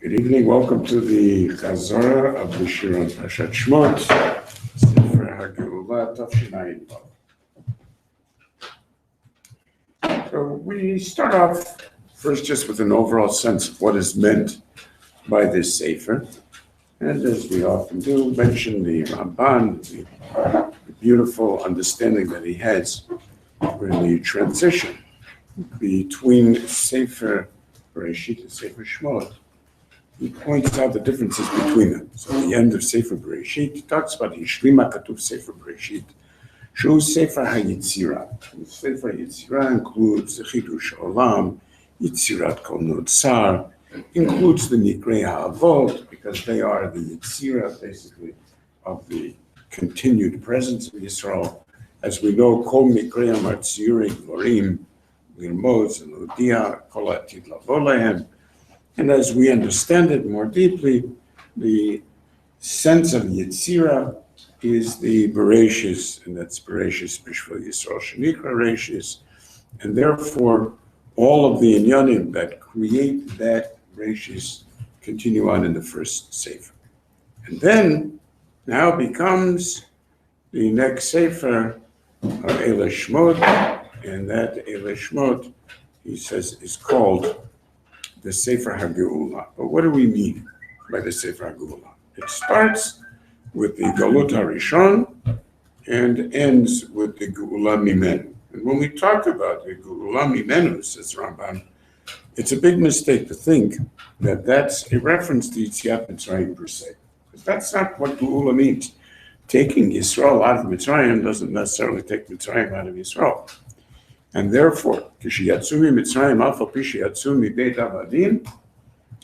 Good evening. Welcome to the Chazara of the Shir on Parashat Shemot, Sefer HaGeulah, Tafshin Vav. So we start off first just with an overall sense of what is meant by this Sefer. And as we often do, mention the Ramban, the beautiful understanding that he has in the transition between Sefer Bereshit and Sefer Shemot. He points out the differences between them. So at the end of Sefer Bereshit, he talks about Hishlima Katuv Sefer Bereshit, Shu Sefer HaYitzira. Sefer HaYitzira includes the Chidush Olam, Yitzirat Kol Notzar, includes the Nikrei HaAvot, because they are the Yitzira, basically, of the continued presence of Yisrael. As we know, Kol Nikrei HaMatziri, Dvorim, Lirmoz, and Ludia, Kol Atid Lavo Lehem. And as we understand it more deeply, the sense of Yetzira is the Bereshis, and that's Bereshis Bishvil Yisrael Shenikra Bereshis, and therefore all of the inyanim that create that Bereshis continue on in the first Sefer. And then now becomes the next Sefer, Eile Shemot, and that Eile Shemot, he says, is called the Sefer HaGeulah. But what do we mean by the Sefer HaGeulah? It starts with the Galut HaRishon and ends with the Geulah Mimenu. And when we talk about the Geulah Mimenu, says Ramban, it's a big mistake to think that that's a reference to Yetziat Mitzrayim per se. Because that's not what Geulah means. Taking Yisrael out of Mitzrayim doesn't necessarily take Mitzrayim out of Yisrael. And therefore, כשיצאו ממצרים, אף על פי שיצאו מבית עבדים,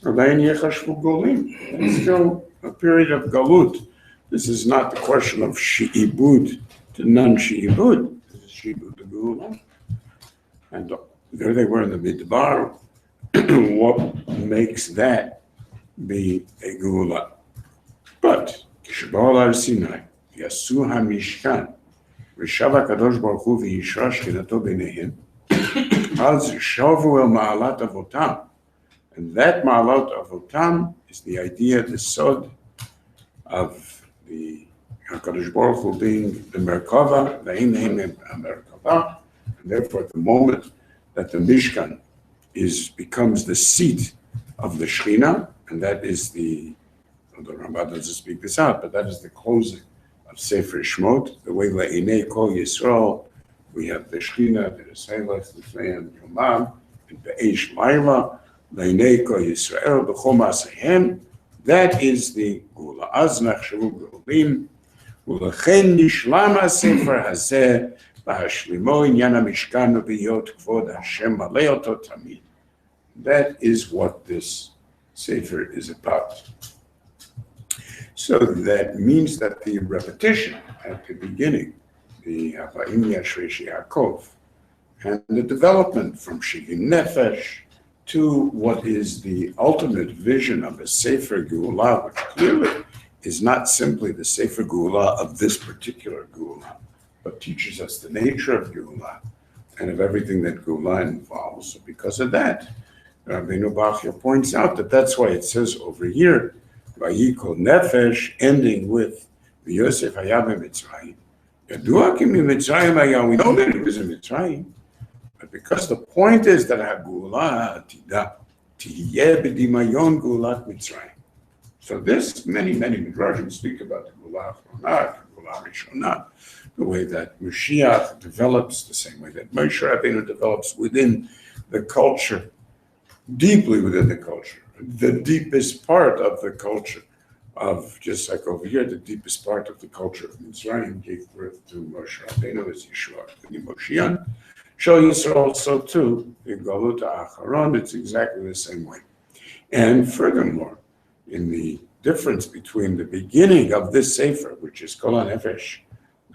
עדיין יחשבו גולים. It's still a period of galut. This is not the question of she'ibud to non-she'ibud. This is she'ibud to geulah. And there they were in the Midbar. What makes that be a geulah? But, כשבאו על סיני, יעשו המשכן, ושב הקדוש ברוך הוא וישרה שכינתו ביניהם, אז שבו אל מעלת אבותם. And that מעלת אבותם is the idea, the sod of the HaKadosh Baruch Hu being the Merkava, the Ein Merkava, and therefore at the moment that the Mishkan becomes the seat of the Shechina, and that is the Rambam doesn't speak this out, but that is the closing of Sefer Shemot, the way Le'inei Kol Yisrael, we have the Shechina, the Resailas, the Fleim Yomam, and the Eish Laila, Le'inei Kol Yisrael, the Chom Asehem, that is the Geulah. Az nachshavu geulim, ulechen nishlam HaSefer hazeh, v'hashlimo inyan HaMishkan v'yot kvod Hashem malei oto tamid. That is what this Sefer is about. So that means that the repetition at the beginning, the Havayim Yashresh Yaakov, and the development from Shivim Nefesh to what is the ultimate vision of a Sefer Geulah, which clearly is not simply the Sefer Geulah of this particular Geulah, but teaches us the nature of Geulah and of everything that Geulah involves. So because of that, Rabbeinu Bachya points out that that's why it says over here, Vayikol Nefesh, ending with Yosef Hayab Mitzrayim. Yadua ki miMitzrayim Hayab. We know that he was in Mitzrayim, but because the point is that HaGeulah Atida Tiyeh b'dimayon Geulat Mitzrayim. So this, many Midrashim speak about the Geulah Achrona, the Geulah Rishona, the way that Mashiach develops, the same way that Moshe Rabbeinu develops within the culture, deeply within the culture. The deepest part of the culture of, just like over here, the deepest part of the culture of Mitzrayim gave birth to Moshe Rabbeinu as Yeshua, the Moshiach. Shal Yisrael also too, in Galut HaAcharon, it's exactly the same way. And furthermore, in the difference between the beginning of this Sefer, which is Kol HaNefesh,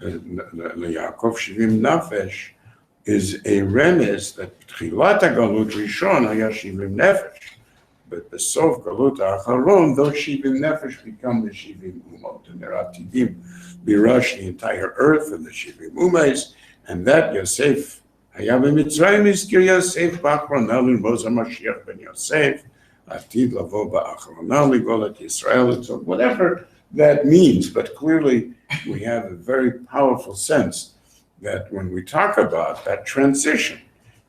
Yaakov Shivim Nafesh, is a remez that Tchilat HaGalut Rishon Haya Shivim Nefesh. But the Sof Galut HaAcharon, those Shivim Nefesh become the Shivim Umot, and they're Atidim, Birash, the entire earth, and the Shivim Umays, and that Yosef היה במצרים הזכיר יוסף באחרונה לרמוז המשיח בן יוסף, עתיד לבוא באחרונה לגאול את ישראל, so whatever that means, but clearly we have a very powerful sense that when we talk about that transition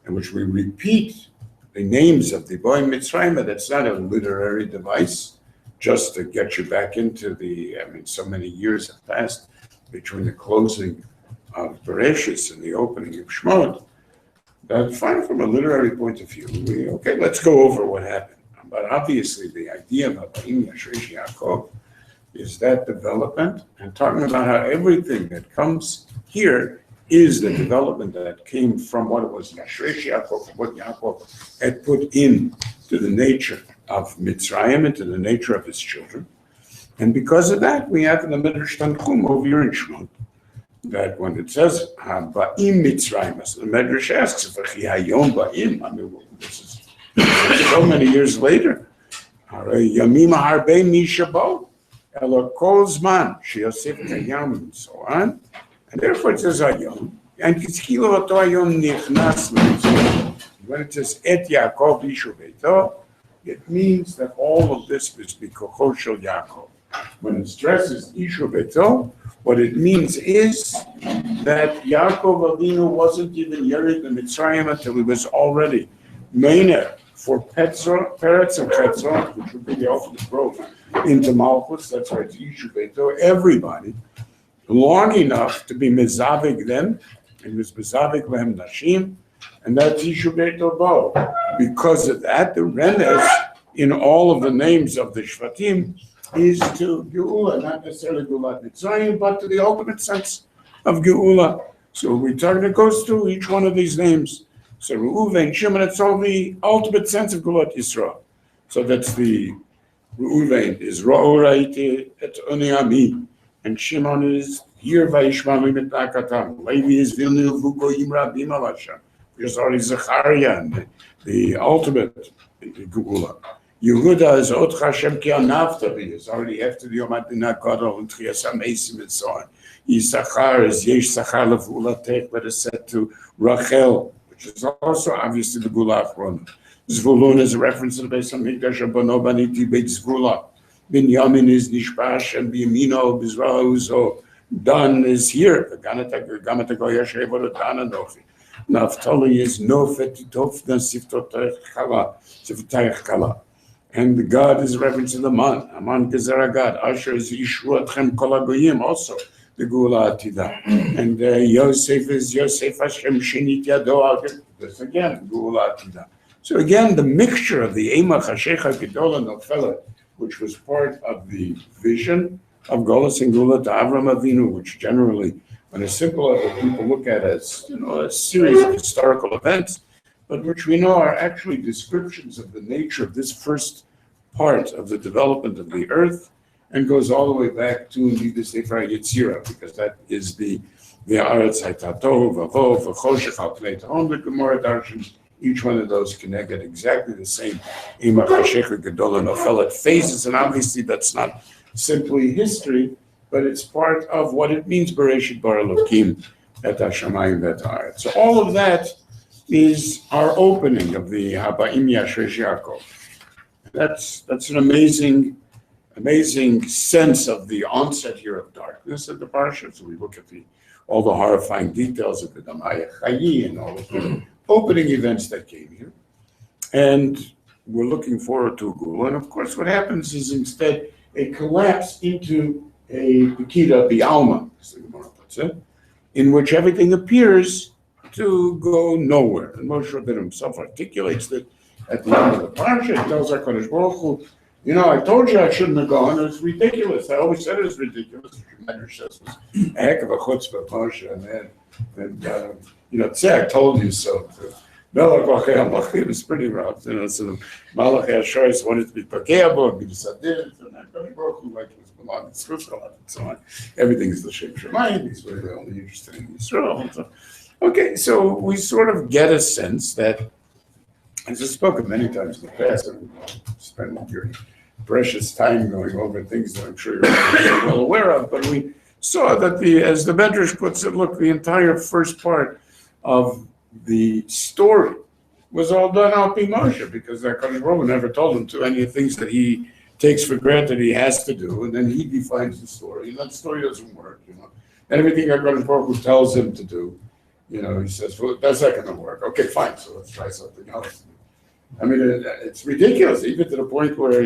in which we repeat the names of the boy Mitzrayim, that's not a literary device just to get you back into so many years have passed between the closing of Bereshis and the opening of Shemot. That's fine from a literary point of view. Let's go over what happened. But obviously the idea of Abraham Yashresh Yaakov is that development, and talking about how everything that comes here is the development that came from what it was Yashresh Yaakov, what Yaakov had put in to the nature of Mitzrayim and to the nature of his children. And because of that, we have in the Midrash Tanchum over here in Shemot, that when it says Ba'im Mitzrayim, so the Medrash asks, Ba'im, this is so many years later. Yamim Harbe Mishabot, Elo Kol Zman, Sheyosef Kayam, and so on. And therefore it says Ayom, and Kitzkilo Oto Ayom Nichnas Mitzrayim. When it says Et Yaakov Ishu Beito, it means that all of this is Bikocho Shel Yaakov. When it stresses Ishu Beito, what it means is that Yaakov Avinu wasn't even Yerid in Mitzrayim until he was already Mener for Peretz and Chetzron, which would be the ultimate growth into Malchus. That's why it's Ishu Beito. Everybody long enough to be Mezavik them, and was Mezavik Lehem Nashim, and that's Ishu Beito Bo. Because of that, the Renes in all of the names of the Shvatim is to Geula, not necessarily Geulat Mitzrayim, but to the ultimate sense of Geula. So we're talking, it goes through each one of these names. So Reuven, Shimon, it's all the ultimate sense of Geulat Yisrael. So that's the Reuven is Ra'oraiti et Oniami, and Shimon is here Vayishmami Mitnakatam. Levi is Vilnu Vuko Imra Bimalasha. There's already Zechariah, and the ultimate Geula. Yehuda is Ot Hashem Ki Anavtavi, is already after the Yom Adinah Gadol and Trias HaMeisim and so on. Yisachar is Yesh Sachar Levulatech, but is said to Rachel, which is also obviously the Gula Achron. Zvulun is a reference to the Beis HaMikdash, Abono Baniti Beit Zvula. Binyamin is Nishpash, and Biyamino, Bizra Uzo. Dan is here. Gamata Goya Shevot Dan Anochi. Naftali is Nofet Tofna Siftotech Kala, Siftotech Kala. And the God is a reference to the man. Aman Gezerah God. Asher is Yishuatchem Kol HaGoyim, also the Gula Atida. And Yosef is Yosef Hashem Shinit Yado. This again, Gula Atida. So again, the mixture of the Ema Chashecha Gedola Nofelet, which was part of the vision of Golas and Gula to Avram Avinu, which generally, on a simple level, people look at as a series of historical events, but which we know are actually descriptions of the nature of this first part of the development of the earth, and goes all the way back to the Sefer Yetzirah, because that is the Aretz Haitato, Vavo, V'choshech Al Pnei Tehom, the Gemara Darshan. Each one of those can get exactly the same Ema Chashecha Gedola Nofelet phases, and obviously that's not simply history, but it's part of what it means Bereshit Bara Elokim et Hashamayim v'et Haaretz. So all of that is our opening of the Habaim Yashresh Yaakov. That's an amazing sense of the onset here of darkness at the parsha. So we look at all the horrifying details of the Damaya Chayi and all of the opening events that came here. And we're looking forward to Gula. And of course, what happens is instead a collapse into a Pekida B'Alma, as the Gemara puts it, in which everything appears to go nowhere. And Moshe Rabbeinu himself articulates that at the end of the parsha. He tells HaKadosh Baruch Hu, I told you I shouldn't have gone. It's ridiculous. I always said it was ridiculous. The Medrash says it was a heck of a chutzpah, Moshe. And say I told you so. Melech Vachei HaMachi, it was pretty rough. So the Malach HaShoyes wanted to be Pakeabo, be Sadir, and HaKadosh Baruch Hu, like it was belonging to Israel, and so on. Everything is the Shem Shemayim. He's really only interested in Israel. So. Okay, so we sort of get a sense that, as I've spoken many times in the past, and spend your precious time going over things that I'm sure you're very well aware of, but we saw that as the Medrash puts it, look, the entire first part of the story was all done out by Moshe, because that Kadosh Baruch Hu never told him to any of the things that he takes for granted he has to do, and then he defines the story, and that story doesn't work, And everything that Kadosh Baruch Hu tells him to do, he says, well, that's not going to work. Okay, fine, so let's try something else. I mean, it's ridiculous, even to the point where,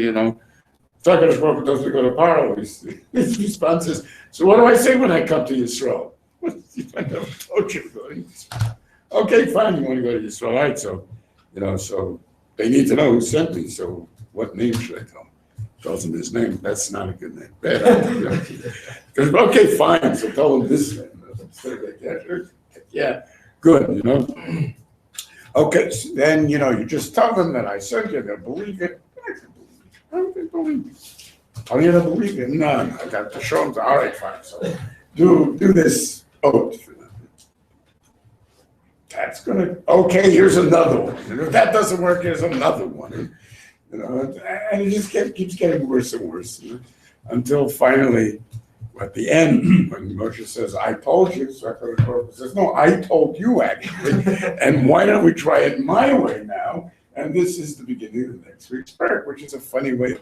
Kadosh Baruch Hu doesn't go to Paro. His response is, so what do I say when I come to Yisrael? I never told you to go to Yisrael. Okay, fine, you want to go to Yisrael, all right, so, so they need to know who sent me, so what name should I tell them? Tells him his name, that's not a good name. Bad idea. Okay, fine, so tell him this name. Yeah, good, Okay, so then, you just tell them that I sent you, they'll believe it. I don't believe it. Are you going to believe it? No, I got to show them, all right, fine, so do this oath for them. That's okay, here's another one. If that doesn't work, here's another one. And it just keeps getting worse and worse, until finally, at the end, when Moshe says, I told you, so Baruch says, no, I told you actually, and why don't we try it my way now? And this is the beginning of next week's parak, which is a funny way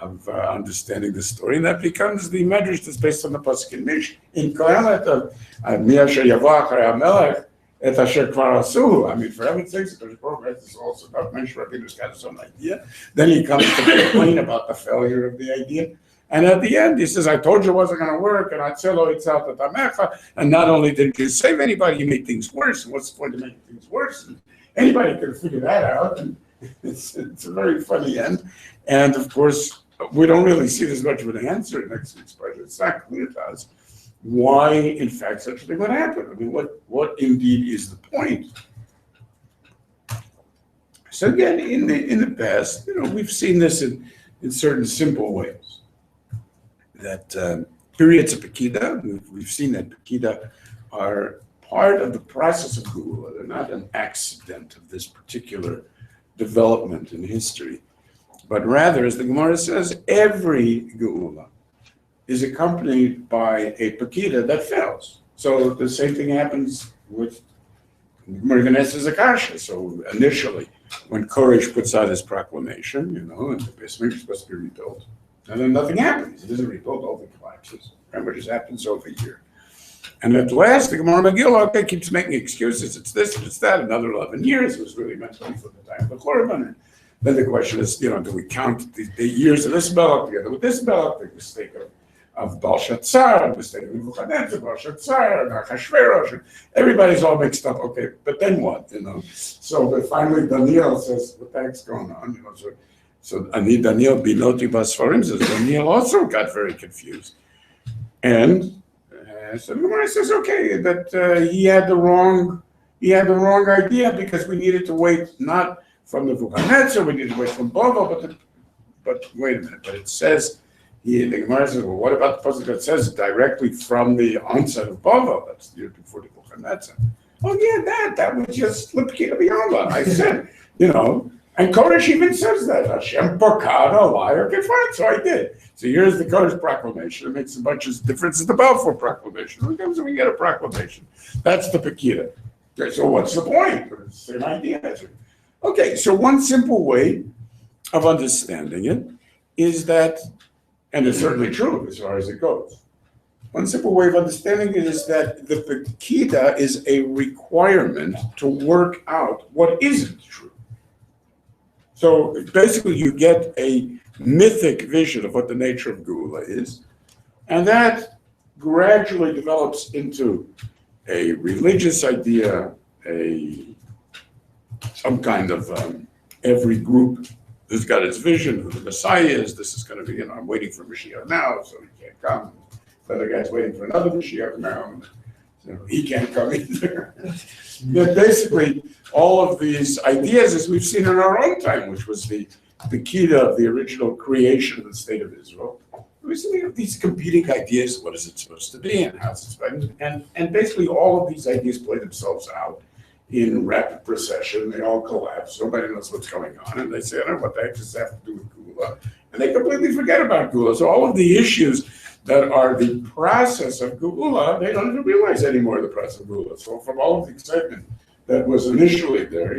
of understanding the story, and that becomes the medrash that's based on the pasuk in Mish, in Kohelet of Mi Asher Yavo Acharei HaMelech, Et Asher Kvar Asu. I mean, for heaven's sakes, the Baruch Hu is also about Moshe Rabbeinu's got his own idea. Then he comes to complain about the failure of the idea. And at the end, he says, I told you it wasn't going to work, and and not only didn't you save anybody, you made things worse. And what's the point of making things worse? And anybody could figure that out. And it's a very funny end. And of course, we don't really see this much of an answer in next week's budget. It's not clear to us why, in fact, such a thing would happen. I mean, what indeed is the point? So again, in the past, we've seen this in certain simple ways. That periods of Pekida, we've seen that Pekida are part of the process of Geula. They're not an accident of this particular development in history, but rather, as the Gemara says, every Geula is accompanied by a Pekida that fails. So the same thing happens with Merganes Akasha. So initially, when Koresh puts out his proclamation, and the basement is supposed to be rebuilt, and then nothing happens. It isn't rebuilt, all the collapses. Remember, it just happens over a year. And at last, the Gemara Megillah, keeps making excuses. It's this, it's that, another 11 years. It was really meant to be for the time of the Korban. Then the question is, do we count the years of this Belach together with this Belach, the mistake of Belshazzar, the mistake of Nebuchadnezzar, Belshazzar, and Achashverosh, and everybody's all mixed up. Okay, but then what, So finally Daniel says, what the heck's going on? So Ani Daniel Binoti Basfarim says, Daniel also got very confused. And so the Gemara says, okay, that he had the wrong idea, because we needed to wait not from the Nebuchadnezzar, we needed to wait from Bobo, but wait a minute, but it says, the Gemara says, well, what about the pasuk that says directly from the onset of Bobo? That's the year before the Nebuchadnezzar. Oh yeah, that was just Lipkina B'Yamba. I said, and Koresh even says that, Hashem Pakad, a liar, okay, fine, so I did. So here's the Koresh proclamation. It makes a bunch of difference in the Balfour proclamation. What comes when we get a proclamation? That's the Pekida. Okay, so what's the point? It's the same idea. Okay, so one simple way of understanding it is that, and it's certainly true as far as it goes, one simple way of understanding it is that the Pekida is a requirement to work out what isn't true. So basically you get a mythic vision of what the nature of Geula is, and that gradually develops into a religious idea, some kind of every group has got its vision who the Messiah is. This is going to be, I'm waiting for Mashiach now, so he can't come. The other guy's waiting for another Mashiach now, so he can't come either. But basically, all of these ideas, as we've seen in our own time, which was the Pekida of the original creation of the state of Israel, we have these competing ideas. What is it supposed to be, and how's it supposed to be? And basically, all of these ideas play themselves out in rapid procession. They all collapse. Nobody knows what's going on, and they say, I don't know what the heck does that have to do with Geula, and they completely forget about Geula. So all of the issues that are the process of Geula, they don't even realize anymore the process of Geula. So from all of the excitement that was initially there,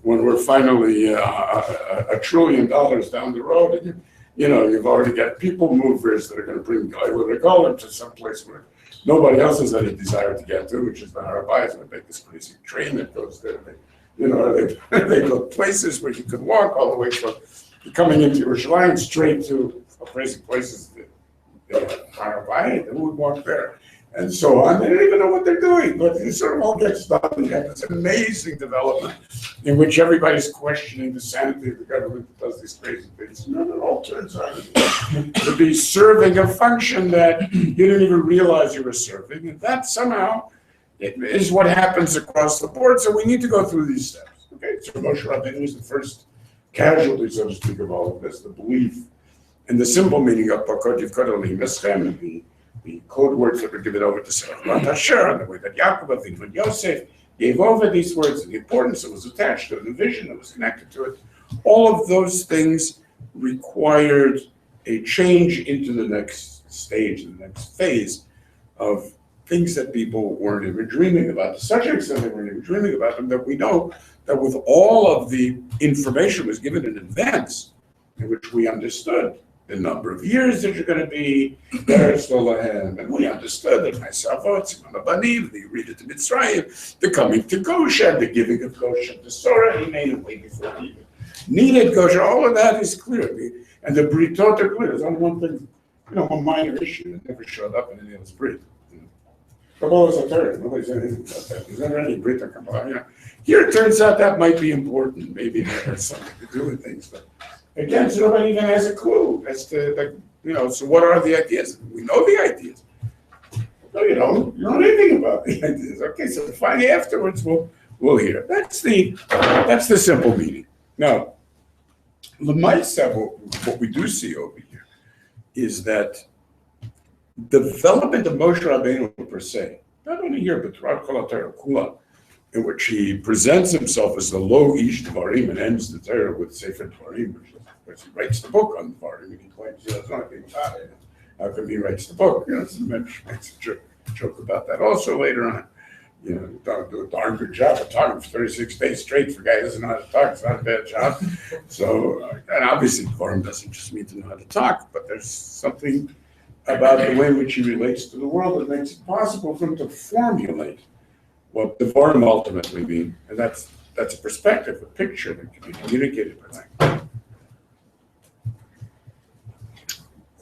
when we're finally $1 trillion down the road, and you've already got people movers that are going to bring them to some place where nobody else has any desire to get to, which is the Harabais. They make this crazy train that goes there. They go places where you could walk all the way from coming into Yerushalayim straight to crazy places that Harabai, and we walk there. And so on. They don't even know what they're doing, but it sort of all gets done. You have this amazing development in which everybody's questioning the sanity of the government that does these crazy things. And it all turns out to be serving a function that you didn't even realize you were serving. And that somehow is what happens across the board. So we need to go through these steps. Okay, so Moshe Rabbeinu was the first casualty, so to speak, of all of this, the belief and the simple meaning of Pakod Yivkod Elohim Eschem, and the code words that were given over to Sarah Asher, and the way that Yaakov and Yosef gave over these words, and the importance that was attached to it, the vision that was connected to it. All of those things required a change into the next stage, the next phase of things that people weren't even dreaming about, to such an extent they weren't even dreaming about them, that we know that with all of the information was given in advance, in which we understood the number of years that you're going to be there, and we understood that myself, the read it to Mitzrayim, the coming to Goshen, the giving of Goshen to Sorah, he made it way before he even needed Goshen. All of that is clear, and the Britot are clear. There's only one thing, one minor issue that never showed up in any of this Brit. Kabbalah is a third. Nobody said anything about that. There's never any Brit or Kabbalah. Here it turns out that might be important. Maybe that has something to do with things, but. Again, so nobody even has a clue as to, so what are the ideas? We know the ideas. No, you don't. You don't know anything about the ideas. Okay, so finally afterwards we'll hear. That's the simple meaning. Now, what we do see over here is that development of Moshe Rabbeinu per se, not only here, but throughout Kol HaTorah Kula, in which he presents himself as the Lo Ish Dvarim and ends the Torah with Sefer Dvarim, which he writes the book on Dvarim, and he claims he does nothing about it. How come he writes the book? Makes a joke about that also later on. Don't do a darn good job of talking for 36 days straight for a guy who doesn't know how to talk. It's not a bad job. So, and obviously Dvarim doesn't just mean to know how to talk, but there's something about the way in which he relates to the world that makes it possible for him to formulate what the Dvarim ultimately mean, and that's a perspective, a picture that can be communicated by language.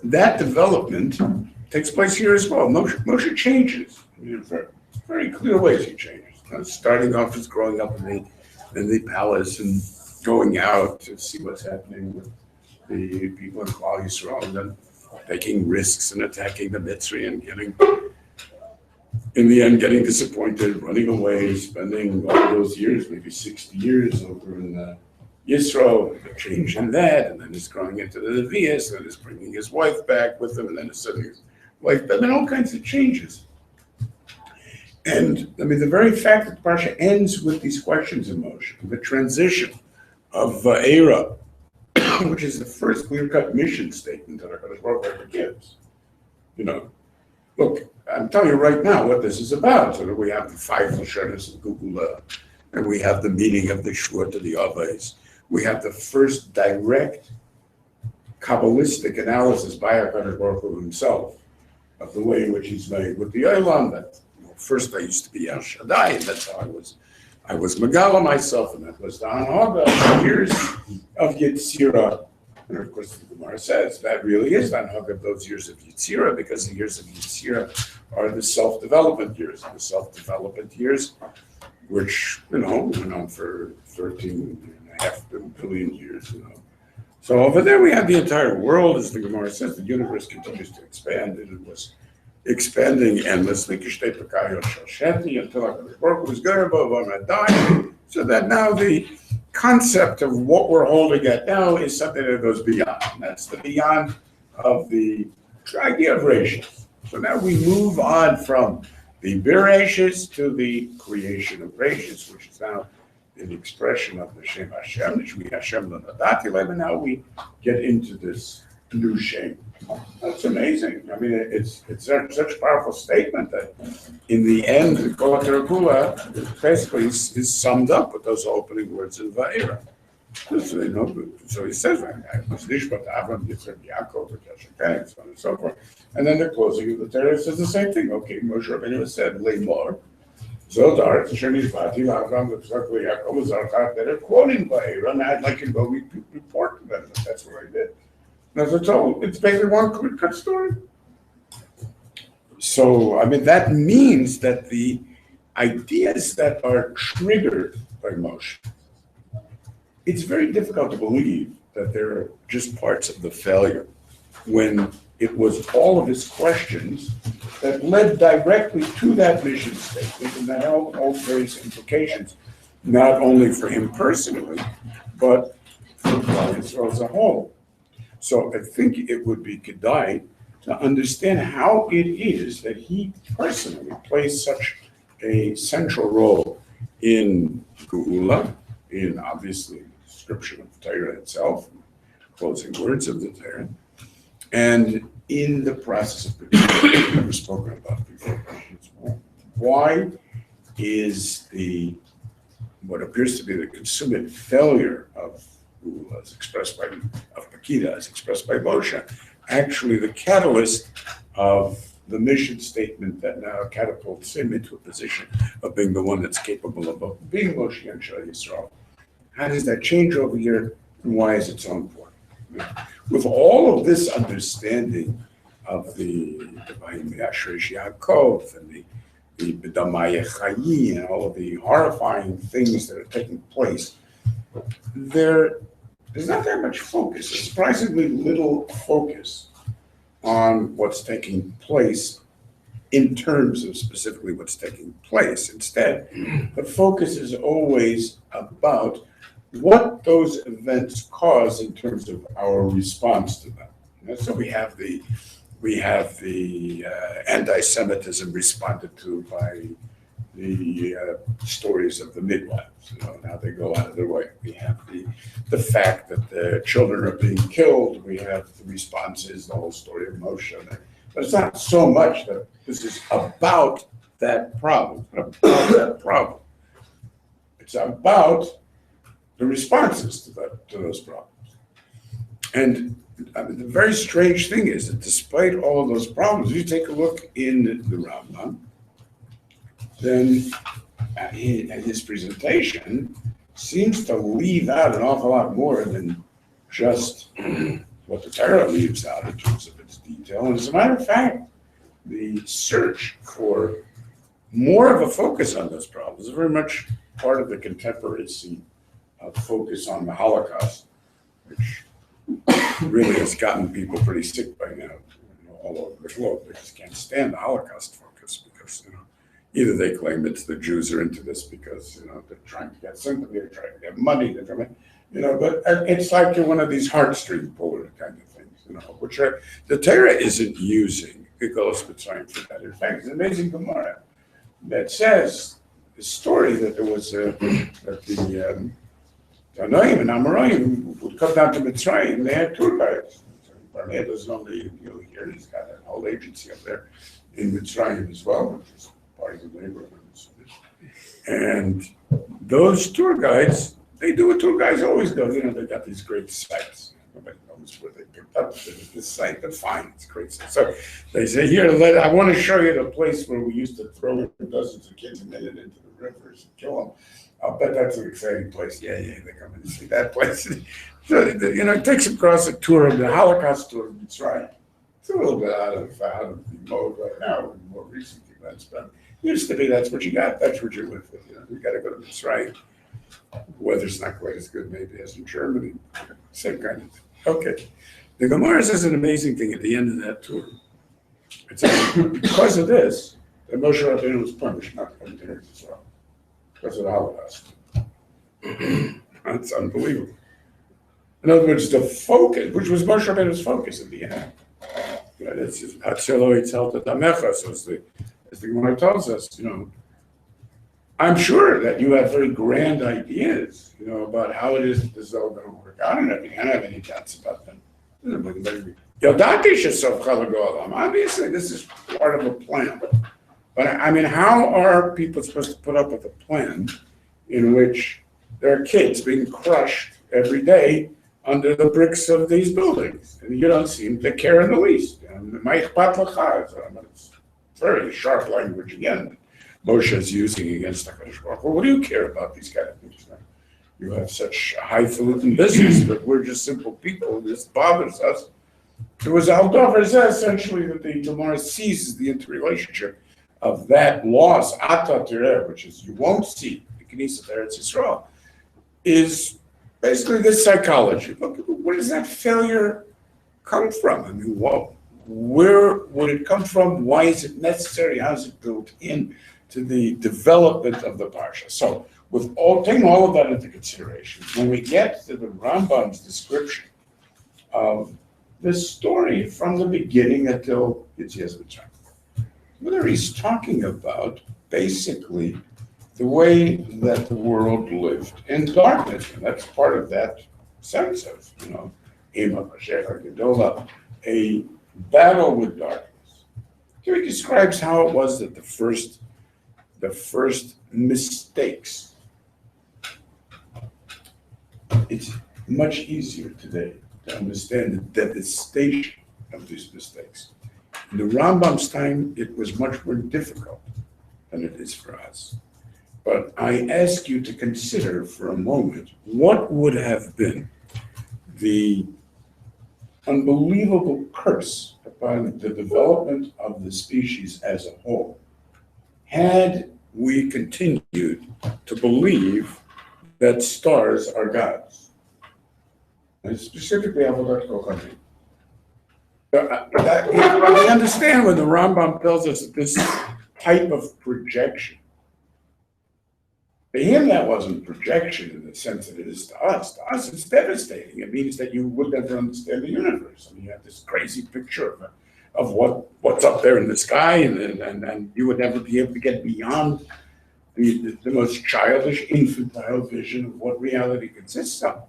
That development takes place here as well. Moshe changes in very clear ways. He changes. Starting off as growing up in the palace and going out to see what's happening with the people in Klal Yisrael, and then taking risks and attacking the Mitzri and in the end, getting disappointed, running away, spending all those years, maybe 60 years over in Yisro, the change in that, and then he's growing into the Nevi'as, and he's bringing his wife back with him, and then suddenly his wife, but then all kinds of changes. And the very fact that the Parsha ends with these questions in Moshe, the transition of Era, which is the first clear-cut mission statement that HaKadosh Baruch Hu ever gives. Look, I'm telling you right now what this is about. So we have the 5 Lashonos of Gugula, and we have the meaning of the Shua to the Avos. We have the first direct Kabbalistic analysis by HaKadosh Baruch Hu himself of the way in which he's made with the Olam. That first I used to be El Shaddai, and that's how I was Megala myself, and that was the Anhaga, years of Yetzirah. And of course, the Gemara says that really is the Anhaga of those years of Yetzirah, because the years of Yetzirah are the self-development years. And the self-development years, which, went on for 13.5 billion years, So over there we have the entire world, as the Gemara says, the universe continues to expand, and it was expanding endlessly, until HaKadosh Baruch Hu was good above on. So that now the concept of what we're holding at now is something that goes beyond. And that's the beyond of the idea of ratios. So now we move on from the Bereshis to the creation of ratios, which is now an expression of the Shem Hashem, which we Hashem L'Nadati, and now we get into this new shame. That's amazing. I mean, it's such a powerful statement that in the end, the Kotel Kula basically is summed up with those opening words in Va'era. So, so he says, I was Nishmat Avram, Yitzhak, Yaakov, and so on and so forth. And then the closing of the Torah says the same thing. Okay, Moshe Rabbeinu said, Leimor, Zodar, Shemishvati, Avram, Yitzhak, Yaakov, Zarchat, they're quoting Va'era, and I'd like to go report to them that that's what I did. As I told, it's basically one quick-cut story. So, I mean, that means that the ideas that are triggered by Moshe, it's very difficult to believe that they're just parts of the failure when it was all of his questions that led directly to that mission statement and that all various implications, not only for him personally, but for Israel as a whole. So I think it would be Kedai to understand how it is that he personally plays such a central role in Geula, in obviously the description of the Torah itself, closing words of the Torah, and in the process of production we've never spoken about before. Why is what appears to be the consummate failure of as expressed by Pekida, as expressed by Moshe, actually the catalyst of the mission statement that now catapults him into a position of being the one that's capable of both being Moshe and Shal Yisrael. How does that change over here, and why is it so important? With all of this understanding of the Divine Yashresh Yaakov and the B'damaya Chayi and all of the horrifying things that are taking place, there's not that much focus, surprisingly little focus on what's taking place in terms of specifically what's taking place. Instead, the focus is always about what those events cause in terms of our response to them. And so we have the anti-Semitism responded to by the stories of the midwives, and how they go out of their way. We have the fact that the children are being killed. We have the responses, the whole story of Moshe. But it's not so much that this is about that problem. It's about the responses to those problems. And I mean, the very strange thing is that despite all of those problems, if you take a look in the Rambam, then his presentation seems to leave out an awful lot more than just what the Torah leaves out in terms of its detail. And as a matter of fact, the search for more of a focus on those problems is very much part of the contemporary scene of focus on the Holocaust, which really has gotten people pretty sick by now, all over the globe. They just can't stand the Holocaust focus because, either they claim it's the Jews are into this because, they're trying to get sympathy, they're trying to get money, they're trying to, but it's like one of these heartstring puller kind of things, which the Torah isn't using Gegolos Mitzrayim for that. In fact, it's an amazing Gemara that says the story that there was that the Tanoim and Amoraim would come down to Mitzrayim. They had tour guides. Barnea doesn't only here. He's got a whole agency up there in Mitzrayim as well, which is part of the neighborhood. And those tour guides, they do what tour guides always do. They got these great sites. Nobody knows where they picked up this site, but fine, it's great. So they say, here, I want to show you the place where we used to throw dozens of kids a minute into the rivers and kill them. I'll bet that's an exciting place. Yeah, they come in and see that place. So, it takes them across a tour of the Holocaust tour of Mitzrayim. It's a little bit out of the mode right now in more recent events, but it used to be that's what you got, that's what you're with. You got to go to Mitzrayim. The weather's not quite as good maybe as in Germany. Same kind of thing. Okay. The Gemara says an amazing thing at the end of that tour. It says, because of this, that Moshe Rabbeinu was punished not to come to Israel. Because of the Holocaust. That's unbelievable. In other words, the focus, which was Moshe Rabbeinu's focus at the end. It's Hatzelo Yitzel Tadamecha, so as the Gemara tells us, I'm sure that you have very grand ideas, about how it is that this is all going to work out and everything. I don't have any doubts about them. Yodati shesof chalagolam. Obviously, this is part of a plan. But I mean, how are people supposed to put up with a plan in which there are kids being crushed every day under the bricks of these buildings? And you don't seem to care in the least. It's very sharp language again that Moshe is using against the HaKadosh Baruch Hu. What do you care about these kind of things? You have such highfalutin business, but we're just simple people. This bothers us. It was Al-Dover essentially that the Gemara seizes the interrelationship of that loss, Ata Tireh, which is you won't see the Knesset Eretz Yisrael, is basically this psychology. Look, where does that failure come from? I mean, where would it come from? Why is it necessary? How is it built in to the development of the Parsha? So, with taking all of that into consideration, when we get to the Rambam's description of the story from the beginning until Yetzias Mitzrayim, whether he's talking about basically the way that the world lived in darkness, and that's part of that sense of, Ema Mashiach Gedola, a battle with darkness. Here he describes how it was that the first mistakes. It's much easier today to understand the devastation of these mistakes. In the Rambam's time, it was much more difficult than it is for us. But I ask you to consider for a moment what would have been the unbelievable curse upon the development of the species as a whole had we continued to believe that stars are gods. And specifically, Avodat Kohanim. We understand when the Rambam tells us this type of projection. To him, that wasn't projection in the sense that it is to us. To us, it's devastating. It means that you would never understand the universe. I mean, you have this crazy picture of what's up there in the sky, and you would never be able to get beyond the most childish, infantile vision of what reality consists of.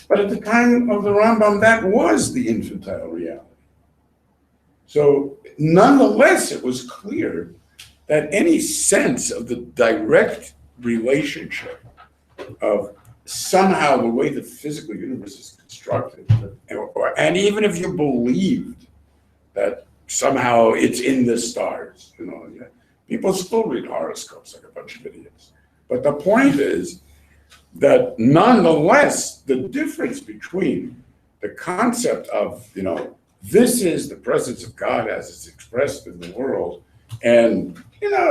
But at the time of the Rambam, that was the infantile reality. So nonetheless, it was clear that any sense of the direct relationship of somehow the way the physical universe is constructed, and even if you believed that somehow it's in the stars, people still read horoscopes like a bunch of idiots. But the point is that nonetheless, the difference between the concept of, this is the presence of God as it's expressed in the world, and,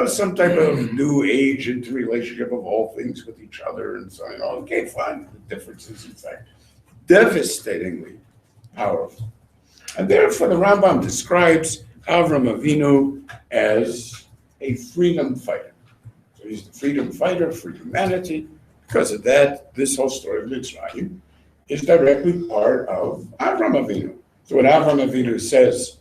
some type of new age interrelationship of all things with each other and so on. Okay, fine. The difference is, in fact, devastatingly powerful. And therefore, the Rambam describes Avram Avinu as a freedom fighter. So he's the freedom fighter for humanity. Because of that, this whole story of Mitzrayim is directly part of Avram Avinu. So when Avram Avinu says,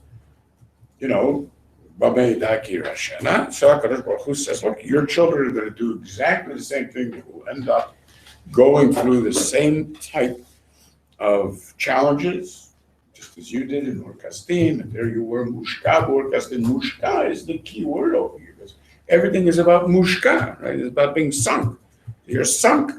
Bamei Daki Rashana, so HaKadosh Baruch Hu says, look, your children are going to do exactly the same thing. They will end up going through the same type of challenges, just as you did in Ur Kasdim, and there you were, Mushka, Ur Kasdim. Mushka is the key word over here, because everything is about Mushka, right? It's about being sunk. You're sunk.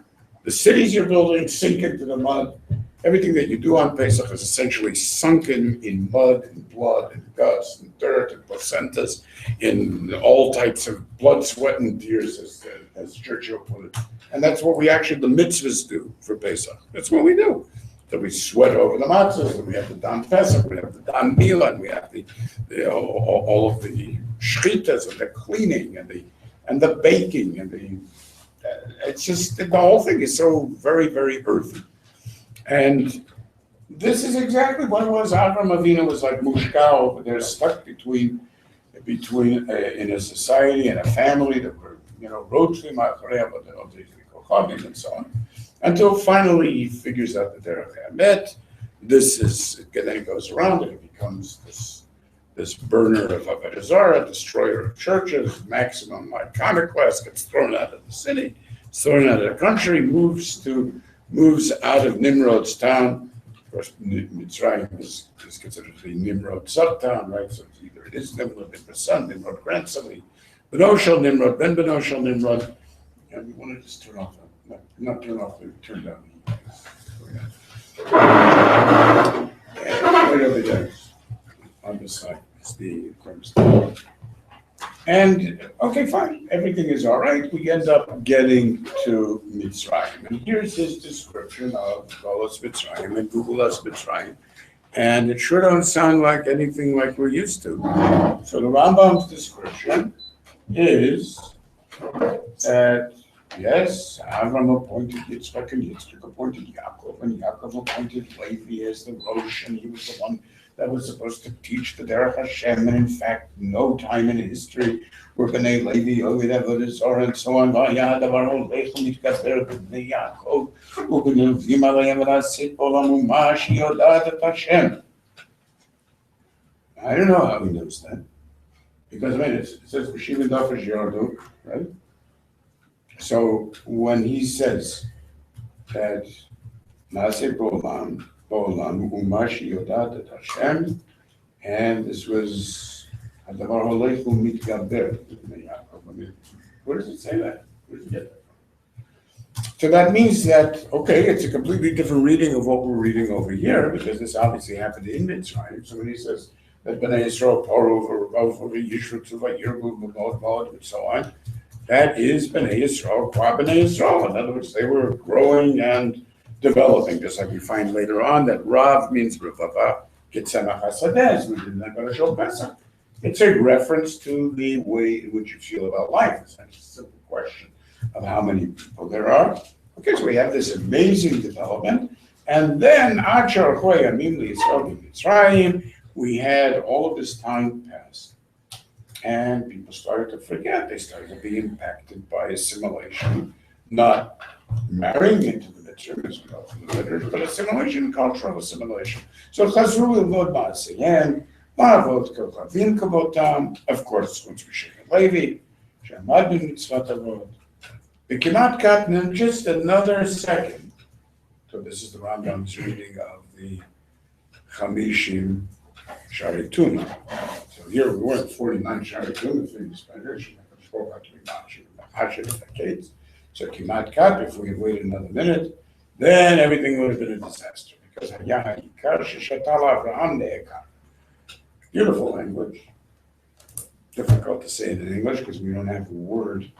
The cities you're building sink into the mud. Everything that you do on Pesach is essentially sunken in mud and blood and guts and dirt and placentas, in all types of blood, sweat, and tears, as Churchill put it. And that's what the mitzvahs do for Pesach. That's what we do. That we sweat over the matzahs, and we have the Dan Pesach, we have the Dan Mila, and we have all of the shchitas and the cleaning and the baking and it's just, the whole thing is so very, very earthy. And this is exactly what it was. Avram Avinu was like Mushka over there, stuck between in a society and a family that were, Rotzim, Kochanim, and so on, until finally he figures out that they're Hamet. Then it goes around and it becomes this burner of Avodah Zarah, destroyer of churches, maximum iconoclast, gets thrown out of the city, thrown out of the country, moves out of Nimrod's town course, Mitzrayim is considered to be Nimrod Sartan, right? So either it is Nimrod, Nimrod son, Nimrod grandson, Beno Shel Nimrod, Ben Beno Shel Nimrod. And we want to just turn off, not turn off, turn down the right over there on this side is the thermostat. And okay, fine, everything is all right. We end up getting to Mitzrayim. And here's his description of Golos Mitzrayim and Gugulas Mitzrayim. And it sure don't sound like anything like we're used to. So the Rambam's description is that, yes, Avram appointed Yitzchak and Yitzchak appointed Yaakov, and Yaakov appointed Levi as the Rosh, and he was the one that was supposed to teach the Derech Hashem, and in fact, no time in history were B'nai Levi, Ovid Avodah Zorah, and so on. V'ayah davar holeich u'mitgaber b'nei Yaakov, u'b'nevim alayim v'lasit olam u'ma sheyodat et Hashem. I don't know how he knows that, because I mean, it says V'shivin dafish yardu, right? So when he says that Naaseh B'olam, Umashi Yodat et Hashem, and this was Hadavar Holechu Mitgaber. Where does it say that? Where does it get that from? So that means that, okay, it's a completely different reading of what we're reading over here, because this obviously happened in Mitzrayim. So when he says that Bnei Yisrael pour over Yishru Tuva Yirgu B'mod and so on, that is Bnei Yisrael, Kwa Bnei Yisrael. In other words, they were growing and developing, just like we find later on that Rav means Revava, Kitzemach HaSadeh, we did that by Shul Pesach. It's a reference to the way in which you feel about life. It's not just a simple question of how many people there are. Okay, so we have this amazing development, and then Achar Choy Amim L'Yisrael Mitzrayim, we had all of this time pass, and people started to forget. They started to be impacted by assimilation, not marrying into the Mitzrayim as we know from the literature, but assimilation, cultural assimilation. So Chazru Lilmod Ma'aseyen, Ma'avot Kochavim Kavotam, of course, once we shake Levi, Shemot Mitzvat Avot. We cannot cut in just another second. So this is the Rambam's reading of the Chamishim Sharituna. So here we were at 49 Sharituna, things better. She spoke out to be Machir decades. So Kimat Kat, if we had waited another minute, then everything would have been a disaster. Because beautiful language. Difficult to say it in English because we don't have a word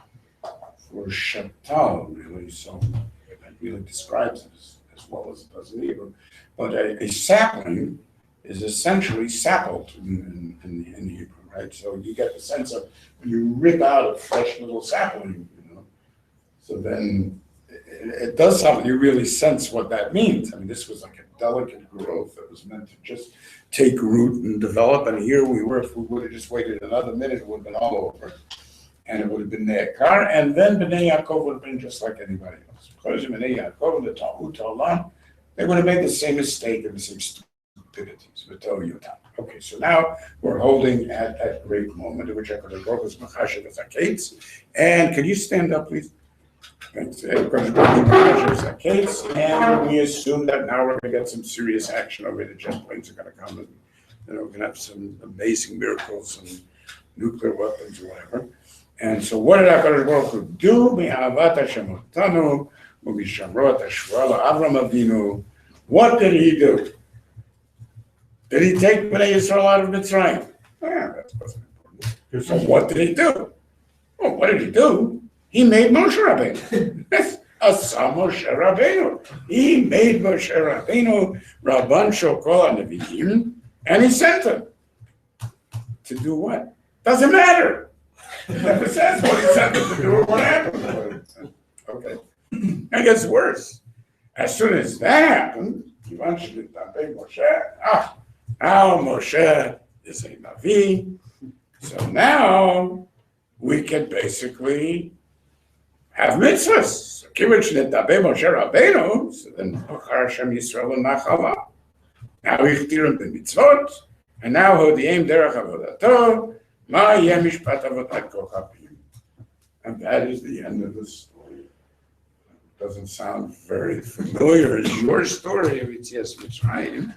for shatal, really. So that really describes it as well as it does in Hebrew. But a sapling is essentially sappled in Hebrew, right? So you get the sense of when you rip out a fresh little sapling, so then it does something, you really sense what that means. I mean, this was like a delicate growth that was meant to just take root and develop. And here we were, if we would have just waited another minute, it would have been all over. And it would have been Ne'ekar. And then Bnei Yaakov would have been just like anybody else. Because Bnei Yaakov, the Ta'ut Olam, they would have made the same mistake and the same stupidities. Okay, so now we're holding at that great moment in which HaKadosh Baruch Hu is Machashev Zaketz. And can you stand up, please? And we assume that now we're going to get some serious action over the jet planes are going to come and we're going to have some amazing miracles and nuclear weapons or whatever. And so what did HaKadosh Baruch Hu do? Avram Avinu. What did he do? Did he take Bnei Yisrael out of Mitzrayim? Yeah, that wasn't important. So what did he do? Well, what did he do? He made Moshe Rabbeinu. Asa Moshe Rabbeinu. He made Moshe Rabbeinu Rabban Shokol HaNevi'im, and he sent him. To do what? Doesn't matter. It never says what he sent him to do or what happened. Okay. It gets worse. As soon as that happened, eventually Moshe, now Moshe is a Navi. So now we can basically have mitzvahs. So then Hashem Yisrael Nachala. Now Yichtirim b'mitzvot, and now Hodiyim derech avodato, ma yeh mishpat avodat kochavim. And that is the end of the story. doesn't sound very familiar as your story of Yetzias Mitzrayim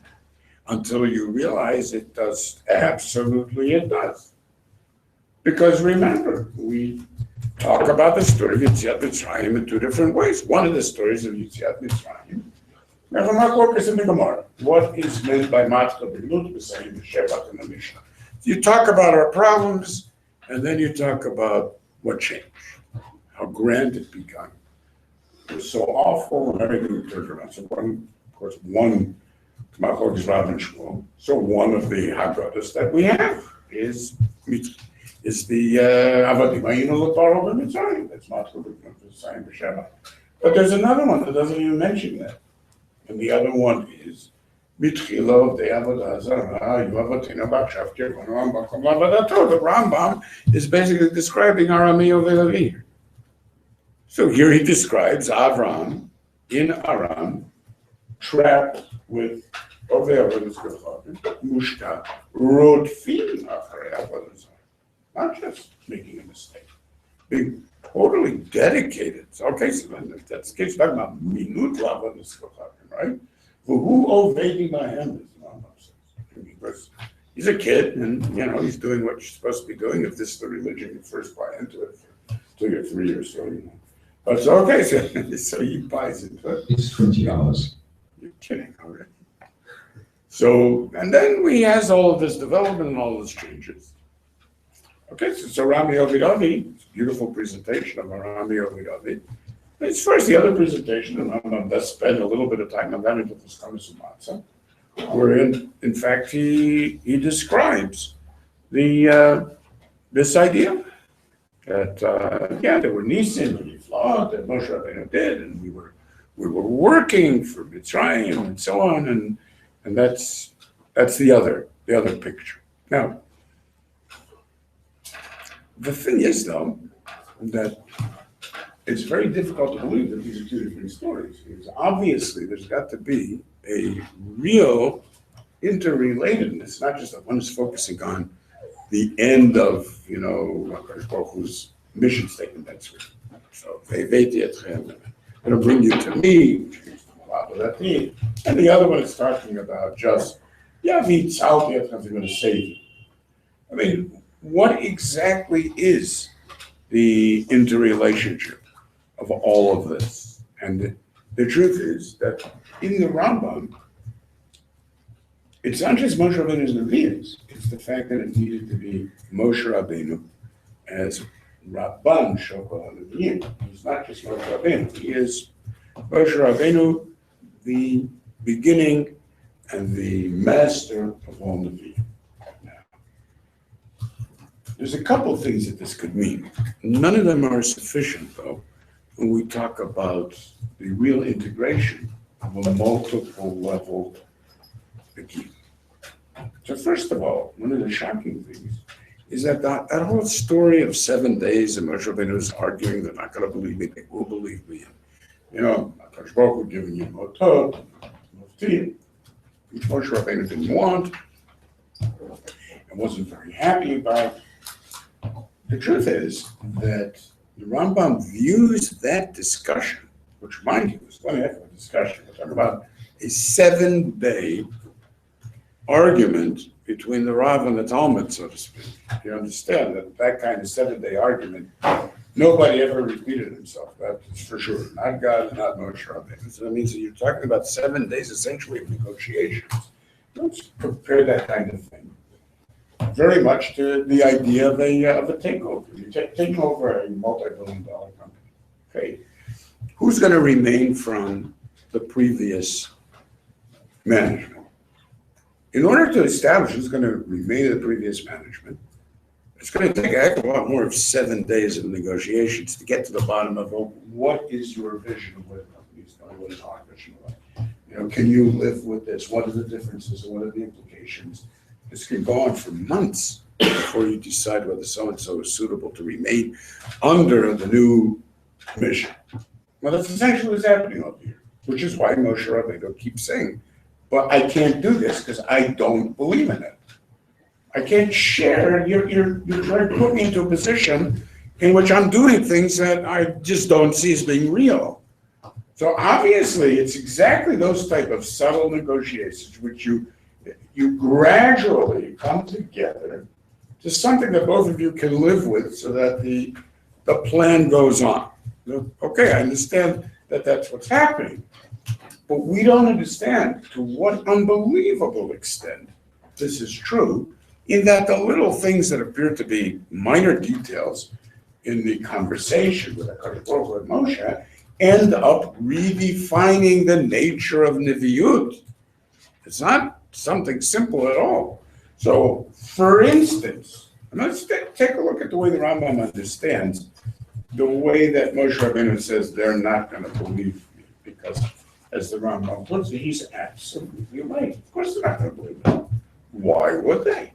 until you realize it does. Absolutely, it does. Because remember, we talk about the story of Yetziat Mitzrayim in two different ways. One of the stories of Yetziat Mitzrayim, what is meant by Matcha B'Lut B'Sayim B'Shevat in the Mishnah? You talk about our problems, and then you talk about what changed, how grand it began. It was so awful, and everything turned around. So one Machlokes Rav and Shmuel. So one of the Haggadahs that we have is the Avadim Hayinu L'Paro B'Mitzrayim. That's Matcha B'Lut B'Sayim B'Shevat. But there's another one that doesn't even mention that. And the other one is Mitchilo de Avodah Zarah, Yuavatina B'Shavtir V'Noam B'Chom L'Avodato. The Rambam is basically describing Arami Ovelavi here. So here he describes Avram in Aram, trapped with Ovelavi's Gechagim, Mushka, Rodfin Acharei Avodah Zarah. Not just making a mistake, being totally dedicated. Okay, so then if that's the case, talking about Minut L'Avodah Zarah, right? Well, who ovading by him is the Rambam says. Because he's a kid, and he's doing what you're supposed to be doing. If this is the religion, you first buy into it until you're 3 or so. But it's okay, so he buys into it. It's $20. You're kidding, already. So, and then he has all of this development and all of this changes. Okay, so Rami Ovidavi, beautiful presentation of Rami Ovidavi. As far as the other presentation, and I'm going to spend a little bit of time on that until this comes to Matzah, wherein, in fact, he describes this idea that there were nisim and iflot that Moshe Rabbeinu did, and we were working for Mitzrayim and so on, and that's the other picture. Now, the thing is, though, that it's very difficult to believe that these are two different stories. Because obviously, there's got to be a real interrelatedness, not just that one is focusing on the end of, Baruch Hu's mission statement next week. So, I'm going to bring you to me, which means that me. And the other one is talking about just, I'm going to save you. I mean, what exactly is the interrelationship of all of this? And the truth is that in the Rambam, it's not just Moshe Rabbeinu's Nevi'us, it's the fact that it needed to be Moshe Rabbeinu as Rabban Shokol HaNevi'im. He's not just Moshe Rabbeinu, he is Moshe Rabbeinu, the beginning and the master of all Nevi'im. There's a couple of things that this could mean. None of them are sufficient, though, when we talk about the real integration of a multiple-level beginning. So first of all, one of the shocking things is that that whole story of 7 days and Moshe Rabbeinu is arguing, they're not going to believe me, they will believe me. HaKadosh Baruch Hu giving you Motot, Mofti, which Moshe Rabbeinu didn't want and wasn't very happy about. The truth is that the Rambam views that discussion, which, mind you, is one heck of a discussion. We're talking about a 7-day argument between the Rav and the Talmud, so to speak. You understand that kind of 7-day argument, nobody ever repeated himself. That's for sure. Not God and not Moshe Rabbeinu. So that means that you're talking about 7 days essentially of negotiations. Don't prepare that kind of thing. Very much to the idea of a takeover. You take over a multi-billion-dollar company. Okay, who's going to remain from the previous management? In order to establish who's going to remain in the previous management, it's going to take a heck of a lot more of 7 days of negotiations to get to the bottom of what is your vision of what the company is going, what is our vision like? Can you live with this? What are the differences and what are the implications? This can go on for months before you decide whether so-and-so is suitable to remain under the new mission. Well, that's essentially what's happening over here, which is why Moshe Rabbeinu keeps saying, but I can't do this because I don't believe in it. I can't share. You're trying to put me into a position in which I'm doing things that I just don't see as being real. So obviously, it's exactly those type of subtle negotiations which you gradually come together to something that both of you can live with so that the plan goes on. Okay, I understand that that's what's happening, but we don't understand to what unbelievable extent this is true, in that the little things that appear to be minor details in the conversation with HaKadosh Baruch Hu and Moshe end up redefining the nature of Nevi'ut. It's not something simple at all. So, for instance, and let's take a look at the way the Rambam understands the way that Moshe Rabbeinu says they're not going to believe me, because as the Rambam puts it, he's absolutely right. Of course they're not going to believe me. Why would they?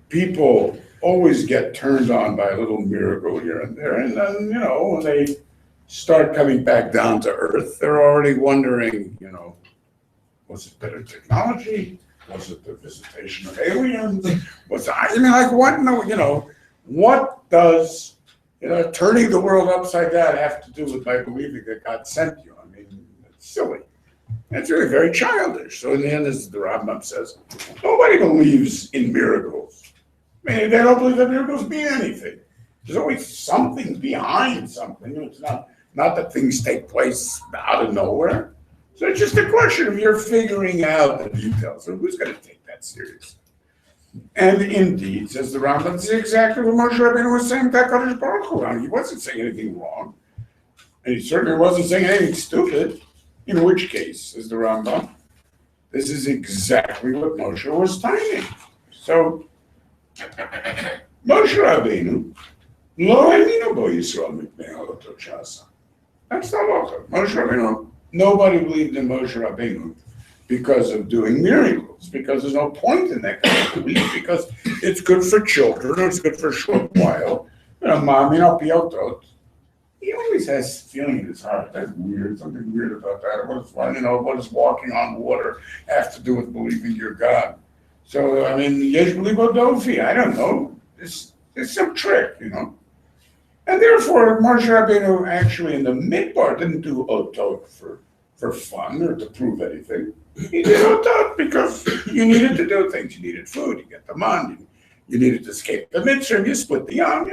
People always get turned on by a little miracle here and there, and then, when they start coming back down to earth, they're already wondering, was it better technology? Was it the visitation of aliens? What? No, what does, turning the world upside down have to do with my believing that God sent you? I mean, it's silly. It's really very childish. So in the end, as the Rambam says, nobody believes in miracles. I mean, they don't believe that miracles mean anything. There's always something behind something. It's not that things take place out of nowhere. So it's just a question of you're figuring out the details. So who's going to take that seriously? And indeed, says the Rambam, this is exactly what Moshe Rabbeinu was saying about HaKadosh Baruch Hu. He wasn't saying anything wrong. And he certainly wasn't saying anything stupid. In which case, says the Rambam, this is exactly what Moshe was timing. So, Moshe Rabbeinu, lo eminu bo Yisrael mipnei halotot she'asa. That's not local. Moshe Rabbeinu, nobody believed in Moshe Rabbeinu because of doing miracles, because there's no point in that kind of belief, because it's good for children, or it's good for a short while. Piotot. He always has feeling in his heart. That's weird. Something weird about that. What does walking on water have to do with believing you're God? So, yesh b'libo dofi. I don't know. It's some trick, And therefore, Moshe Rabbeinu actually in the Midbar didn't do otot for fun or to prove anything. He did otot because you needed to do things. You needed food. You get the man. You needed to escape the mitzvah. You split the yam.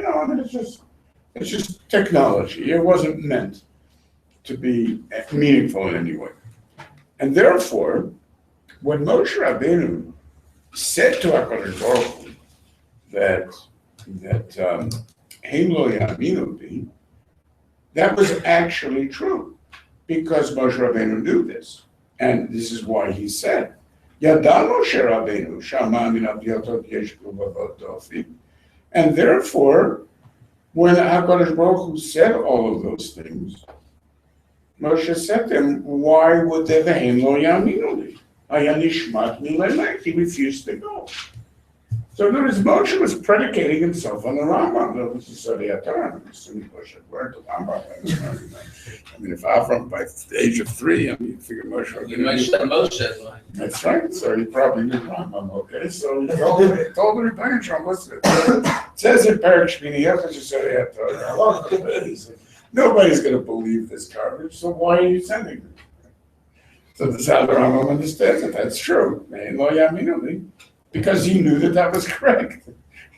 It's just technology. It wasn't meant to be meaningful in any way. And therefore, when Moshe Rabbeinu said to HaKadosh Baruch Hu that Hein lo ya'aminu bi, that was actually true, because Moshe Rabbeinu knew this. And this is why he said, Yada Moshe Rabbeinu shama min ha'piyotot yesh b'levavot dofi. And therefore, when HaKadosh Baruch Hu said all of those things, Moshe said to him, why would they ve'en lo ya'aminu li? Haya nishmat milelech. He refused to go. So notice Moshe was predicating himself on the Rambam. That was the Sodi HaTorah. As soon as Moshe learned the Rambam, if Avram by the age of 3, you figure Moshe. You mentioned Moshe. That's right. So he probably knew Rambam. Okay, so he told the Rebbeinu Shalom, listen. It says in Perek Shmini Yachas Sodi HaTorah. Nobody's going to believe this garbage. So why are you sending them? So this is how the Rambam understands it. That's true. Because he knew that was correct.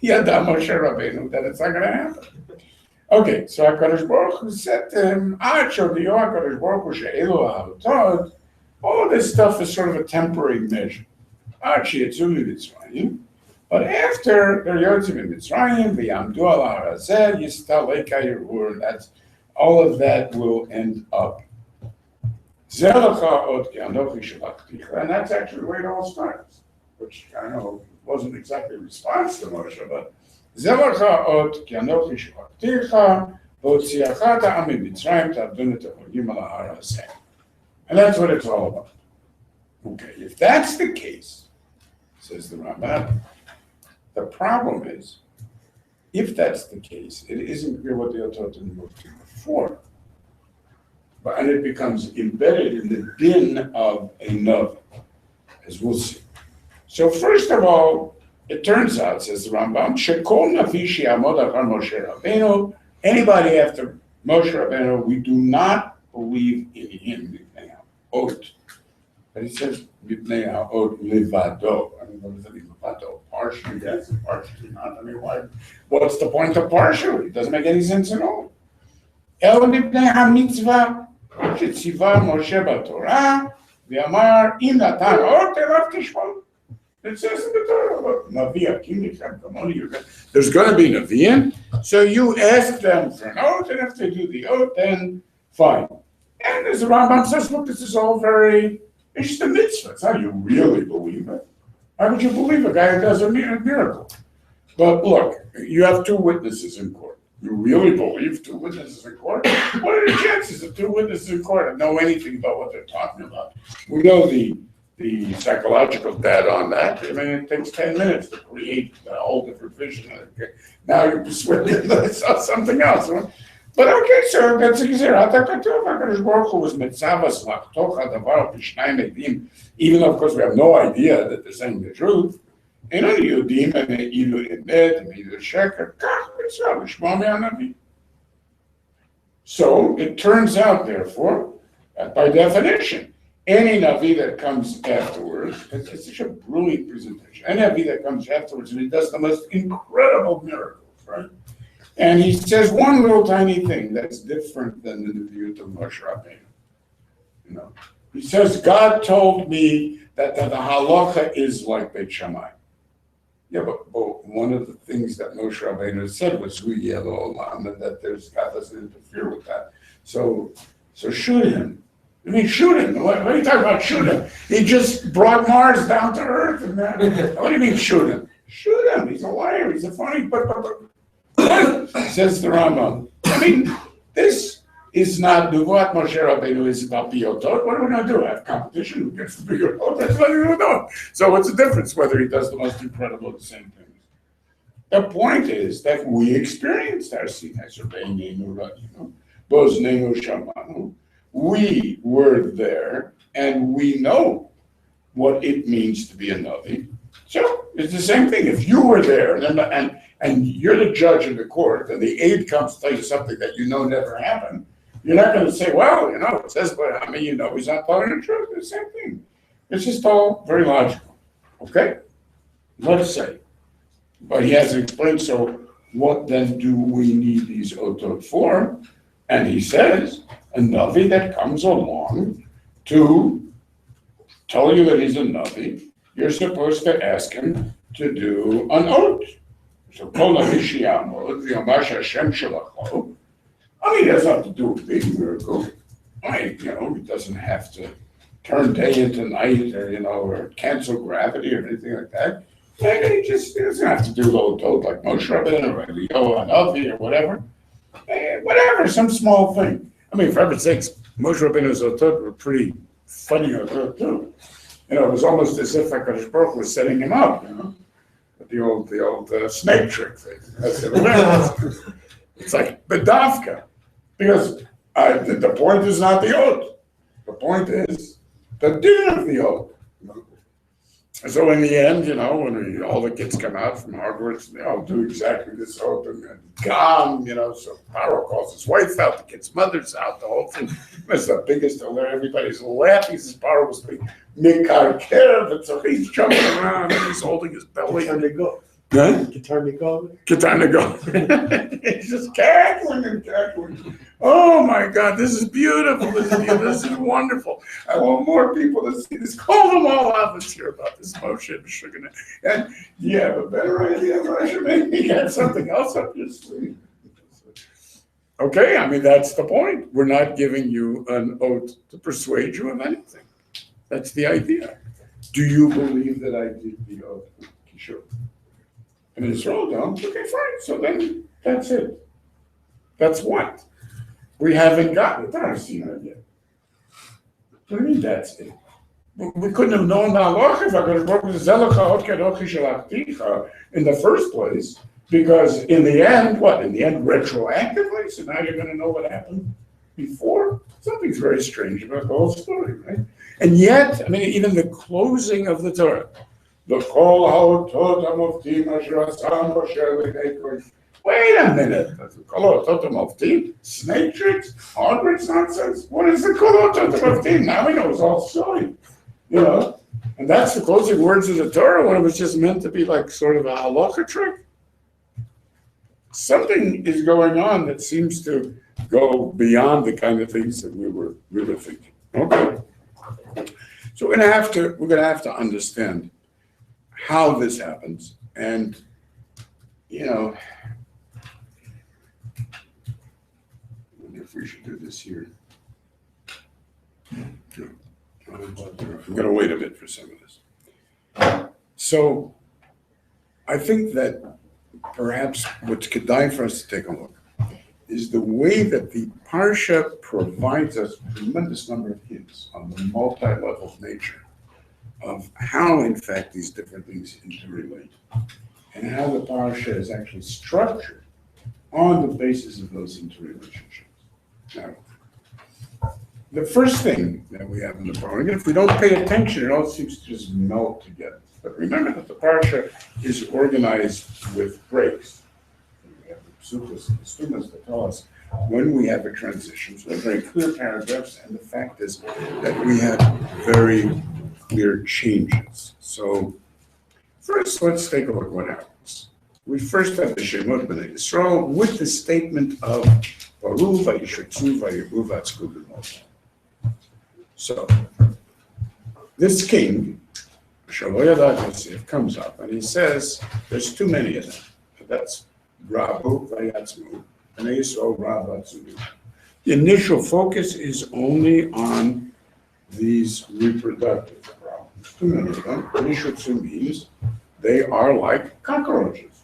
Yada Moshe Rabbeinu, that it's not going to happen. Okay, so HaKadosh Baruch Hu said to him, HaKadosh Baruch Hu she'elu ha'alotod, all this stuff is sort of a temporary measure. But after they're yotzim in Mitzrayim, v'yamdu al har hazeh, yistal leika yirur, that's all of that will end up. And that's actually the way it all starts, which I know wasn't exactly a response to Moshe, but Zelacha ot ki anochi shalachticha v'otziacha ta'am mitzrayim ta'abdun et ha'chodim al ha'ar hazeh. And that's what it's all about. Okay, if that's the case, says the Rambam, the problem is, if that's the case, it isn't clear what the Otot and the Mufti before. And it becomes embedded in the din of a Navi, as we'll see. So first of all, it turns out, says the Rambam, Shekol Navi she'amod achar Moshe Rabbeinu, anybody after Moshe Rabbeinu, we do not believe in him, Ot. But he says, Mipnei Ha'ot Levado. I mean, what does that mean, Levado? Partially, yes, partially not. I mean, why? What's the point of partially? It doesn't make any sense at all. El Mipnei HaMitzvah, Shetziva Moshe BaTorah, V'amar, Im Natan Ot Elav Tishmon. It says in the Torah, Navi Akim Yichem Kamoni. There's going to be Naviim, so you ask them for an oath, and if they do the oath, then fine. And as the Rambam says, look, this is all very, it's just a mitzvah. It's how you really believe it. Why would you believe a guy who does a miracle? But look, you have two witnesses in court. You really believe two witnesses in court? What are the chances of two witnesses in court that know anything about what they're talking about? We know the psychological data on that. I mean, it takes 10 minutes to create a whole different vision. Now you're persuaded that it's something else. Huh? But okay, so that's easier. HaKadosh Baruch Hu was mitzavas lachtocha davar b'shnai medim, even though, of course, we have no idea that they're saying the truth. And Yudim and Ilu Emet and Ilu Sheker, kach mitzvah l'shmo me'anavi. So it turns out, therefore, that by definition, any Navi that comes afterwards, it's such a brilliant presentation, any Navi that comes afterwards, and he does the most incredible miracles, right? And he says one little tiny thing that's different than the Nevi'ut of Moshe Rabbeinu. You know, he says, God told me that the halacha is like Beit Shammai. Yeah, but one of the things that Moshe Rabbeinu said was Hu Yeh L'Olam, and that God doesn't interfere with that. So shoot him. I mean, shoot him. What are you talking about, shoot him? He just brought Mars down to Earth. And that. What do you mean, shoot him? Shoot him. He's a liar. He's a funny. But says the Rambam. I mean, this is not Nuvat Moshe Rabbeinu is about Piyotot. What are we going to do? Have competition? Who gets the bigger boat? That's what we're doing. So what's the difference whether he does the most incredible of the same things? The point is that we experienced our Sinai Surveying, Boznenu Shamanu. We were there, and we know what it means to be a Navi. So it's the same thing. If you were there, and you're the judge in the court, and the aide comes to tell you something that you know never happened, you're not going to say, well, it says, but I mean, he's not telling the truth. It's the same thing. It's just all very logical. Okay? Let's say. But he hasn't explained, so what then do we need these otot for? And he says, a Navi that comes along to tell you that he's a Navi, you're supposed to ask him to do an oath. So, Kol Navi Shiamod, V'Yomash Hashem Shelacho. I mean, he doesn't have to do a big miracle. I mean, he doesn't have to turn day into night or cancel gravity or anything like that. He doesn't have to do little oath like Moshe Rabbeinu or Eliyahu Hanavi or whatever. Whatever, some small thing. I mean, for heaven's sakes, Moshe Rabbeinu's otot were pretty funny otot too. It was almost as if HaKadosh Baruch Hu was setting him up, with the old snake trick thing. It's like bedavka, because the point is not the oath. The point is the din of the oath. And so in the end, when all the kids come out from Hogwarts, they all do exactly this oath and gone, so Paro calls his wife out, the kid's mother's out, the whole thing. It's the biggest hilarious. Everybody's laughing. Says Paro was being Mikar Kev, so he's jumping around and he's holding his belly. Time to go. Huh? Time to go. Good time to go. He's just cackling and cackling. Oh my God, this is beautiful. This is wonderful. I want more people to see this. Call them all out. Let's hear about this Moshe B'Shugana. And you have a better idea, Moshe? Maybe you got something else up your sleeve. Okay, I mean, that's the point. We're not giving you an oath to persuade you of anything. That's the idea. Do you believe that I did the oath? Sure. And Israel don't. Okay, fine. So then that's it. That's what? We haven't gotten to our Sinai yet. What do you mean that's it? We couldn't have known the halacha if HaKadosh Baruch Hu Zelecha Kadochi Shalachticha in the first place, because in the end, retroactively? So now you're going to know what happened before? Something's very strange about the whole story, right? And yet, I mean, even the closing of the Torah, the Kol HaOtot HaMoftim Asher Asam Moshe L'Nei Wait a minute. Snake tricks? Hogwarts nonsense? What is the Kolot? Now we know it's all silly. You know? And that's the closing words of the Torah when it was just meant to be like sort of a halacha trick. Something is going on that seems to go beyond the kind of things that we were thinking. Okay. So we're gonna have to understand how this happens, and you know, I wonder if we should do this here. No. I'm gonna wait a bit for some of this. So I think that perhaps what's kedai for us to take a look is the way that the Parsha provides us a tremendous number of hints on the multi-level nature of how, in fact, these different things interrelate, and how the Parsha is actually structured on the basis of those interrelationships. Now, the first thing that we have in the Parsha, again, if we don't pay attention, it all seems to just melt together. But remember that the Parsha is organized with breaks. We have the psukas and the students that tell us when we have a transition. So they're very clear paragraphs, and the fact is that we have very clear changes. So first, let's take a look at what happens. We first have the Shemot B'nai Yisrael with the statement of Baruch vayishutzu vayiru v'atzku b'moshe. So this king, Shaloya Yosef, comes up and he says, there's too many of them. That's Rabu Vayatzmu, and Yisrael Rabatzu. The initial focus is only on these reproductive problems. Too many of them. Nishutsu means they are like cockroaches.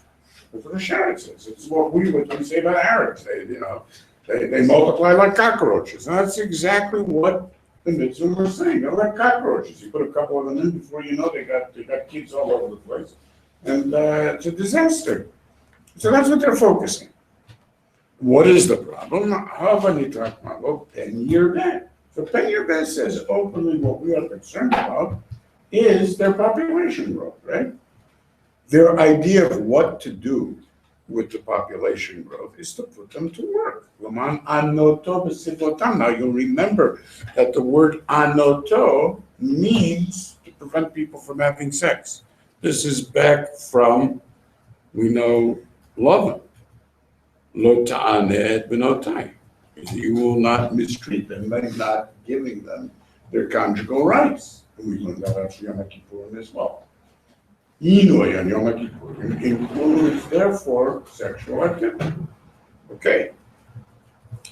That's what the Sharet says. It's what we say about Arabs. They multiply like cockroaches. And that's exactly what the mitzvah were saying. They're like cockroaches. You put a couple of them in, before you know, they got kids all over the place. And it's a disaster. So that's what they're focusing. What is the problem? So Pen Yerbeh says openly what we are concerned about is their population growth, right? Their idea of what to do with the population growth is to put them to work. Now you'll remember that the word anoto means to prevent people from having sex. This is back from, we know, Lavan. Lo ta'aneh b'notai. You will not mistreat them by not giving them their conjugal rights. And we learned that after Yom Kippurim as well. Inui on Yom Kippurim includes, therefore, sexual activity. Okay.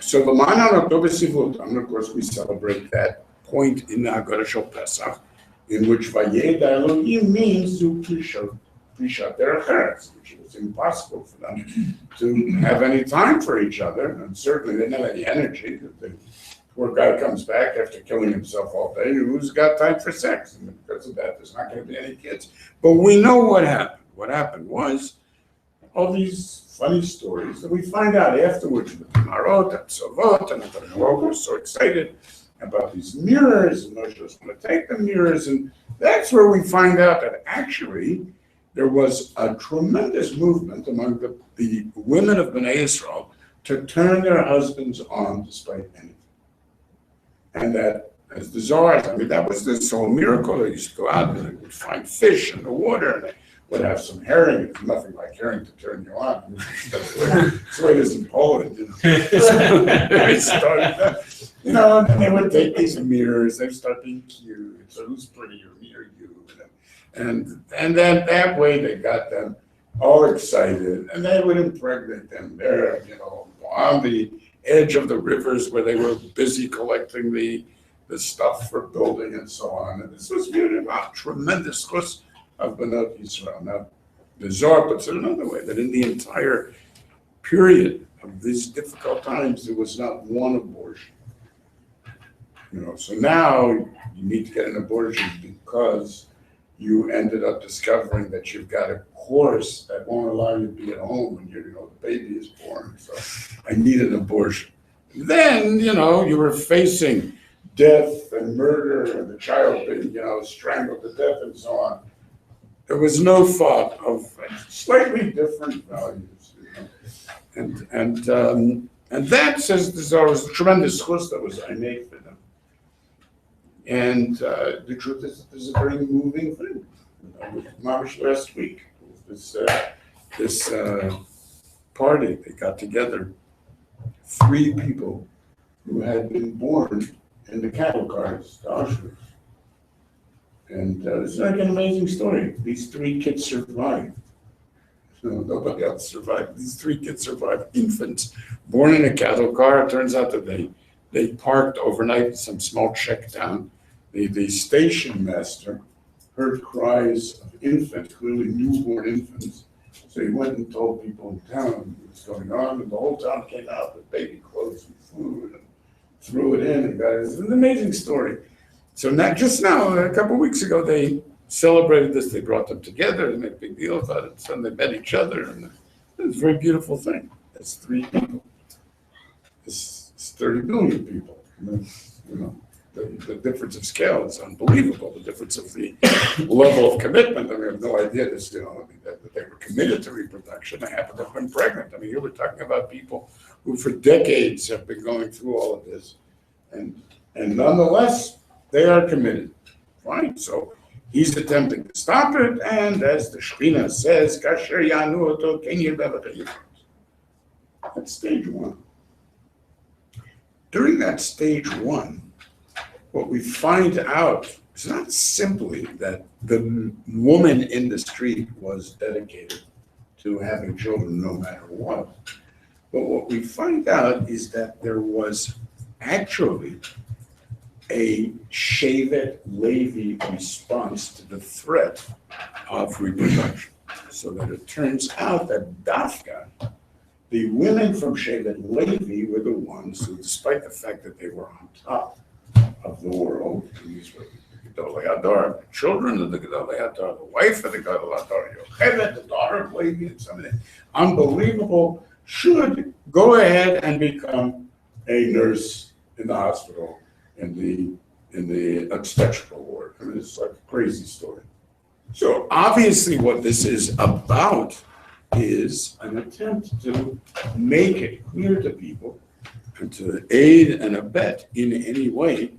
So the Ma'anan October Sivutam, of course, we celebrate that point in the Haggadah Shel Pesach, in which Vayeda Elohim means to Prishat Derech, which was impossible for them to have any time for each other, and certainly they didn't have any energy. The poor guy comes back after killing himself all day. Who's got time for sex? And because of that, there's not going to be any kids. But we know what happened. What happened was all these funny stories that we find out afterwards with the Marot and Sovot, and the Baruch was so excited about these mirrors, and Moshe was going to take the mirrors, and that's where we find out that actually there was a tremendous movement among the women of Bnei Israel to turn their husbands on despite anything. And that, as the Zohar, that was this whole miracle. They used to go out and they would find fish in the water, and they would have some herring. It's nothing like herring to turn you on. That's the way it is in Poland. They started that. And they would take these mirrors. They start being cute. So who's prettier, me or you? And then that way they got them all excited, and they would impregnate them there, on the edge of the rivers where they were busy collecting the stuff for building and so on. And this was viewed as a tremendous chus of Bnei Yisrael. Now, the Zohar puts it another way, that in the entire period of these difficult times, there was not one abortion. So now you need to get an abortion because you ended up discovering that you've got a course that won't allow you to be at home when the baby is born. So I need an abortion. Then, you were facing death and murder and the child being, strangled to death and so on. There was no thought of slightly different values And that says there was a tremendous chus that was I made for them. And the truth is, that this is a very moving thing. Mamish last week, this party, they got together, 3 people who had been born in the cattle cars to Auschwitz. And it's like an amazing story. These 3 kids survived. Nobody else survived. These 3 kids survived, infants, born in a cattle car. It turns out that they parked overnight in some small Czech town. The station master heard cries of infants, clearly newborn infants. So he went and told people in town what was going on, and the whole town came out with baby clothes and food and threw it in. And it's an amazing story. So just now, a couple of weeks ago, they celebrated this. They brought them together and made a big deal about it. So they met each other, and it was a very beautiful thing. That's 3 people. It's 30 million people. The difference of scale is unbelievable. The difference of the level of commitment. I have no idea that they were committed to reproduction. They happen to have been pregnant. Here we're talking about people who for decades have been going through all of this. And nonetheless, they are committed. Fine. So he's attempting to stop it. And as the Shekhinah says, Kasher Yanu Oto Kenyer Bevachayim. That's stage 1. During that stage 1, what we find out is not simply that the woman in the street was dedicated to having children no matter what, but what we find out is that there was actually a Shevet Levi response to the threat of reproduction. So that it turns out that Dafka, the women from Shevet Levi, were the ones who, despite the fact that they were on top of the world, these were the Gedolei Hadar, the children of the Gedolei Hadar, the wife of the Gedolei Hadar, Yocheved, the daughter of Levi, and some of the unbelievable, should go ahead and become a nurse in the hospital, in the obstetrical ward. It's like a crazy story. So obviously what this is about is an attempt to make it clear to people and to aid and abet in any way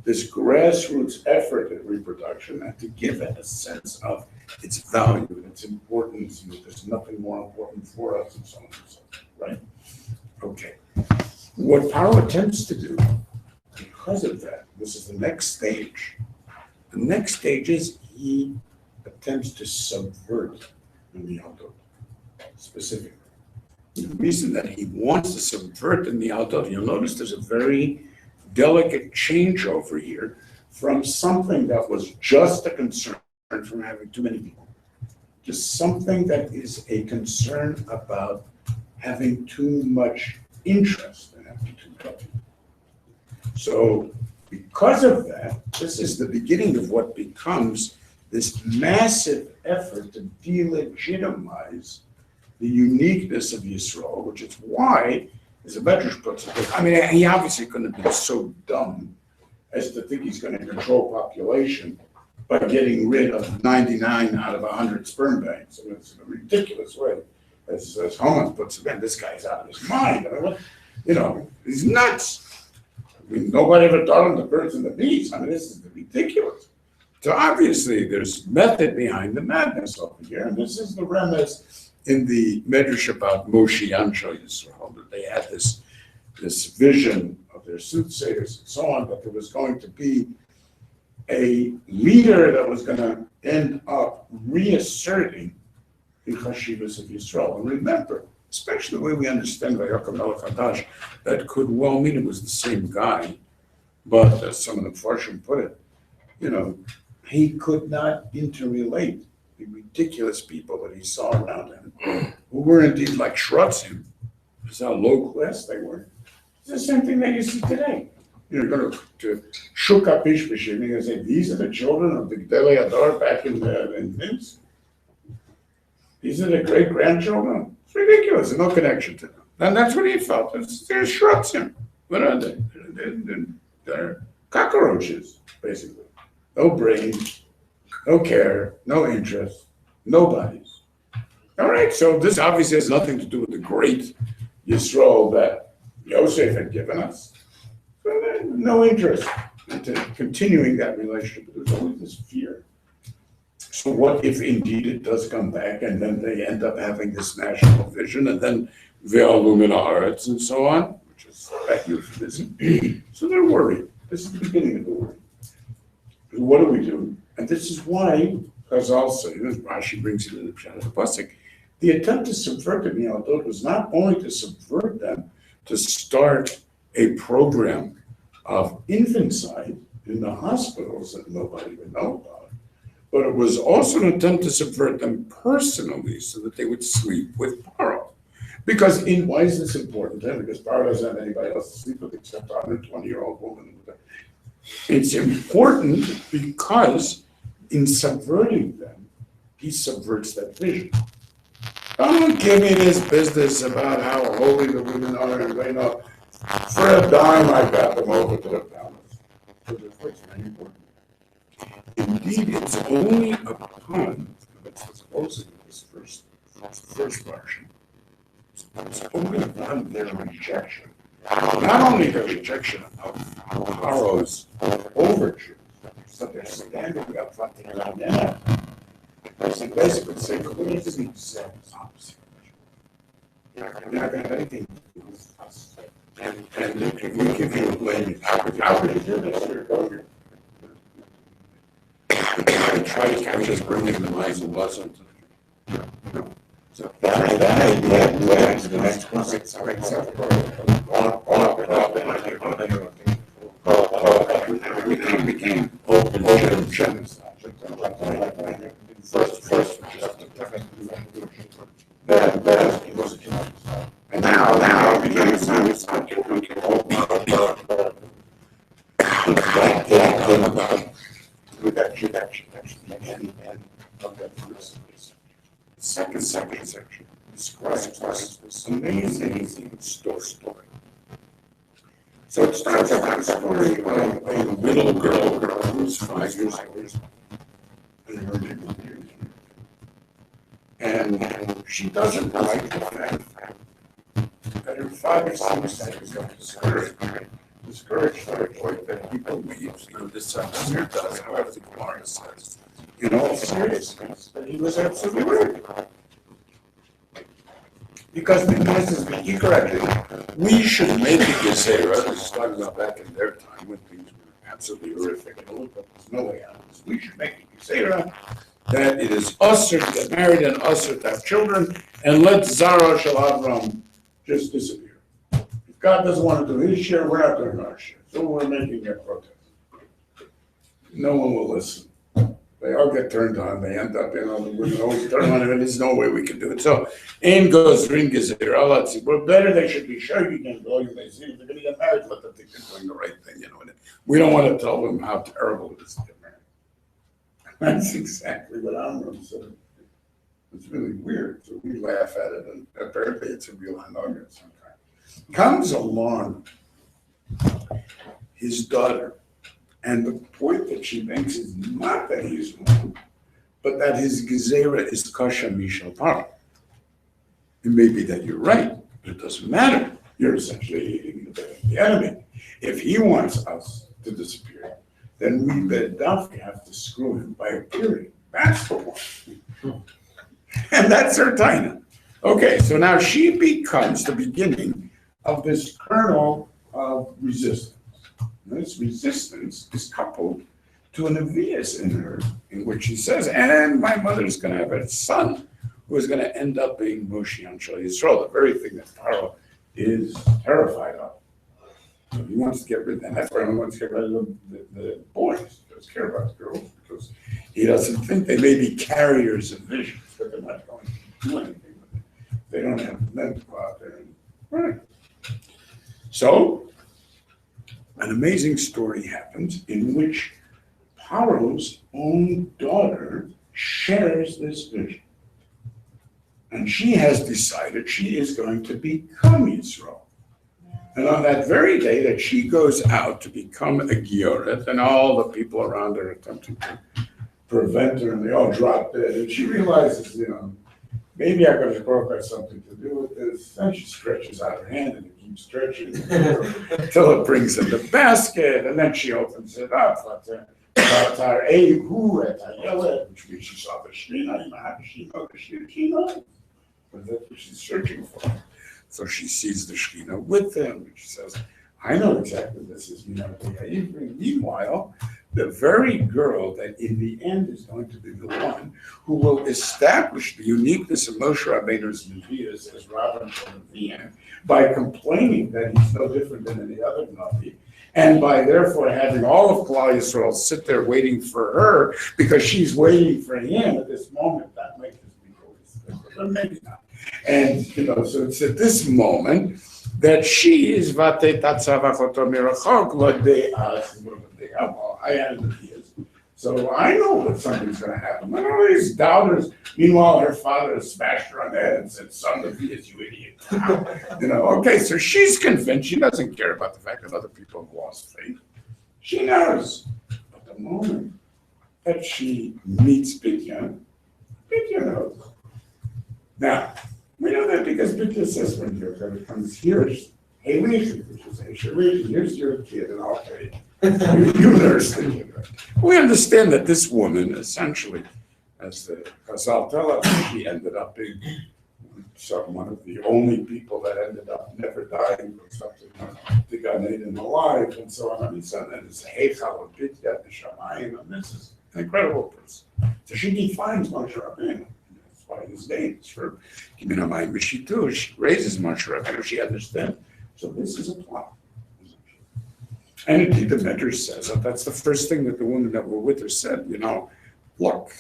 this grassroots effort at reproduction and to give it a sense of its value and its importance and that there's nothing more important for us and so on and so forth, right? Okay. What Paro attempts to do, because of that, this is the next stage. The next stage is he attempts to subvert in the Yaltot, specifically. The reason that he wants to subvert in the Yaltot, you'll notice there's a very delicate changeover here from something that was just a concern from having too many people, to something that is a concern about having too much interest in having too many people. So because of that, this is the beginning of what becomes this massive effort to delegitimize the uniqueness of Yisrael, which is why, as a Medrash puts it, he obviously couldn't have been so dumb as to think he's going to control population by getting rid of 99 out of 100 sperm banks. It's a ridiculous way. As Haman puts it, man, this guy's out of his mind. He's nuts. Nobody ever taught him the birds and the bees. This is ridiculous. So obviously there's method behind the madness over here, and this is the remez in the Medrash about Moshe Yansho Yisrael, that they had this vision of their soothsayers and so on, that there was going to be a leader that was going to end up reasserting the chashivas of Yisrael. And remember, especially the way we understand Vayakam Melech Hadash, that could well mean it was the same guy, but as some of the Farshim put it, he could not interrelate the ridiculous people that he saw around him, who were indeed like Shrutzim. That's how low class they were. It's the same thing that you see today. You're going to Shuka Pishpishim, you're going to say, these are the children of the Gedolei Hadar back in Minsk. These are the great-grandchildren. It's ridiculous. There's no connection to them. And that's what he felt. They're Shrutzim. What are they? They're cockroaches, basically. No brains, no care, no interest, no bodies. All right, so this obviously has nothing to do with the great Yisrael that Yosef had given us. So no interest into continuing that relationship. There's always this fear. So what if indeed it does come back and then they end up having this national vision and then Ve'alum Haaretz and so on, which is that euphemism. So they're worried. This is the beginning of the worry. What do we do? And this is why, as I'll say, Rashi brings it in the Pshat of the Pasuk, the attempt to subvert the Miyaldot was not only to subvert them, to start a program of infanticide in the hospitals that nobody would know about, but it was also an attempt to subvert them personally so that they would sleep with Paro. Because why is this important then? Because Paro doesn't have anybody else to sleep with except a 120-year-old woman. It's important because in subverting them, he subverts that vision. Don't give me this business about how holy the women are and they know. For a dime, I got them over to the palace. So it's very important. Indeed, it's only upon, that's supposedly this first version, it's only upon their rejection, not only the rejection of Paro's overtures, so they're standing up front and going, yeah. So basically saying, what is the exact opposite? You're not going to have anything to do with us. And if we give you a blame, how could you do this? You're going to try to just bring in the minds and wasn't. No. So that idea led to the next question. Everything became open genocide. First, just then it was a genocide. And now it became a genocide. That came about with that beginning and of that first section. The second section describes this amazing story. So it starts out with a story of a little girl who's 5 years old, and her name is Miriam. And she doesn't like the fact that her father seems to be discouraged by the point that he believes, this son here does, however the Gemara says, in all seriousness, that he was absolutely right. Because the is speaking correctly, we should make a gezerah. This is talking about back in their time when things were absolutely horrific and but there's no way out of this. We should make a gezerah that it is usher to get married and usher to have children, and let Zara Shel Avram just disappear. If God doesn't want to do his share, we're not doing our share. So we're making a protest. No one will listen. They all get turned on. They end up, we're always turned on, and there's no way we can do it. So, Ein goes ring gezerah. Let's see. Well, better they should be showing and going. They see if they're going to get married, let them think they're doing the right thing. We don't want to tell them how terrible it is to get married. That's exactly what Amram said. It's really weird. So we laugh at it, and apparently it's a real hanogah sometimes. Comes along his daughter. And the point that she makes is not that he's wrong, but that his gezerah is kasha mishal paro. It may be that you're right, but it doesn't matter. You're essentially eating the enemy. If he wants us to disappear, then we bedavka have to screw him by appearing. That's the one. And that's her taina. Okay, so now she becomes the beginning of this kernel of resistance. This resistance is coupled to an avias in her, in which she says, and my mother is going to have a son who is going to end up being Moshe Shel Yisrael, the very thing that Paro is terrified of. So he wants to get rid of that. That's why he wants to get rid of the boys. He doesn't care about the girls because he doesn't think they may be carriers of visions, but they're not going to do anything with it. They don't have them to go out there and right. So, an amazing story happens in which Paro's own daughter shares this vision. And she has decided she is going to become Yisrael. And on that very day that she goes out to become a Gioret, and all the people around her attempting to prevent her, and they all drop dead, and she realizes, maybe Akadosh Baruch has something to do with this. Then she stretches out her hand and it keeps stretching until it brings in the basket, and then she opens it up. Which means she saw the Shekhinah. How does she know the Shekhinah? But that's what she's searching for. So she sees the Shekhinah with them, and she says, I know exactly this is Meanwhile, the very girl that in the end is going to be the one who will establish the uniqueness of Moshe Rabbeinu's Nevi'as as Rabban Nevi'im by complaining that he's no different than any other Navi, and by therefore having all of Klal Yisrael sit there waiting for her because she's waiting for him at this moment. That might just be coincidence, but maybe not. And so it's at this moment that she is Vate Tatzavachoto Mirachok I had the years. So I know that something's going to happen. None of these doubters. Meanwhile, her father has smashed her on the head and said, son of his, you idiot. Okay, so she's convinced. She doesn't care about the fact that other people have lost faith. She knows. But the moment that she meets Bidya knows. Now, we know that because Bidya says when Yocheved comes here, hey, which is here's your kid, and I'll pay. You nurse the kid. We understand that this woman, essentially, as the Chazal tell us, she ended up being one of the only people that ended up never dying from something like the Gan Eden alive, and so on. And so then it's Heichal of Bidya, the Shamayim, and this is an incredible person. So she defines Moshe Rabbeinu. That's why his name is for Kiminamayim Mishitu. She raises Moshe Rabbeinu. She understands. So this is a plot. And indeed, the Medrash says that's the first thing that the women that were with her said, look,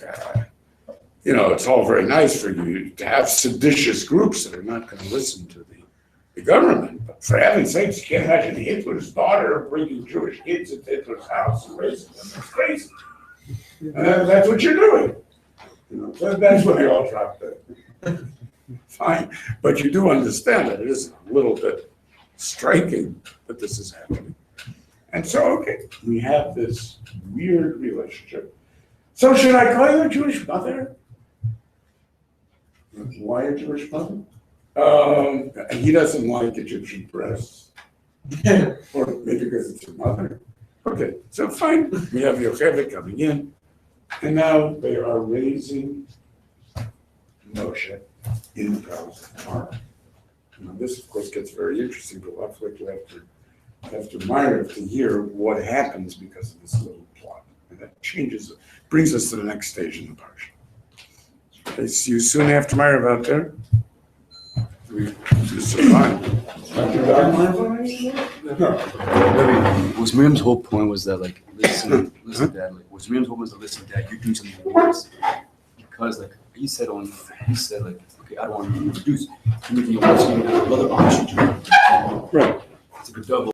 it's all very nice for you to have seditious groups that are not going to listen to the government. But for heaven's sakes, you can't imagine Hitler's daughter bringing Jewish kids into Hitler's house and raising them. That's crazy. And that's what you're doing. That's when they all dropped it. Fine. But you do understand that it is a little bit striking that this is happening. And so, okay, we have this weird relationship. So should I call you a Jewish mother? Why a Jewish mother? He doesn't like Egyptian breasts. Or maybe because it's your mother. Okay, so fine. We have Yocheved coming in. And now they are raising Moshe in the palace of Pharaoh. Now this, of course, gets very interesting, but we'll have to Myra to hear what happens because of this little plot. And that brings us to the next stage in the parsha. Okay, see you soon after Myra out there. We survive. Was Miriam's whole point was that listen, Dad. Was Miriam's whole point was that listen, Dad, you're doing something wrong because he said okay, I don't want to be introduced. You want to see another option to Right. It's like a double.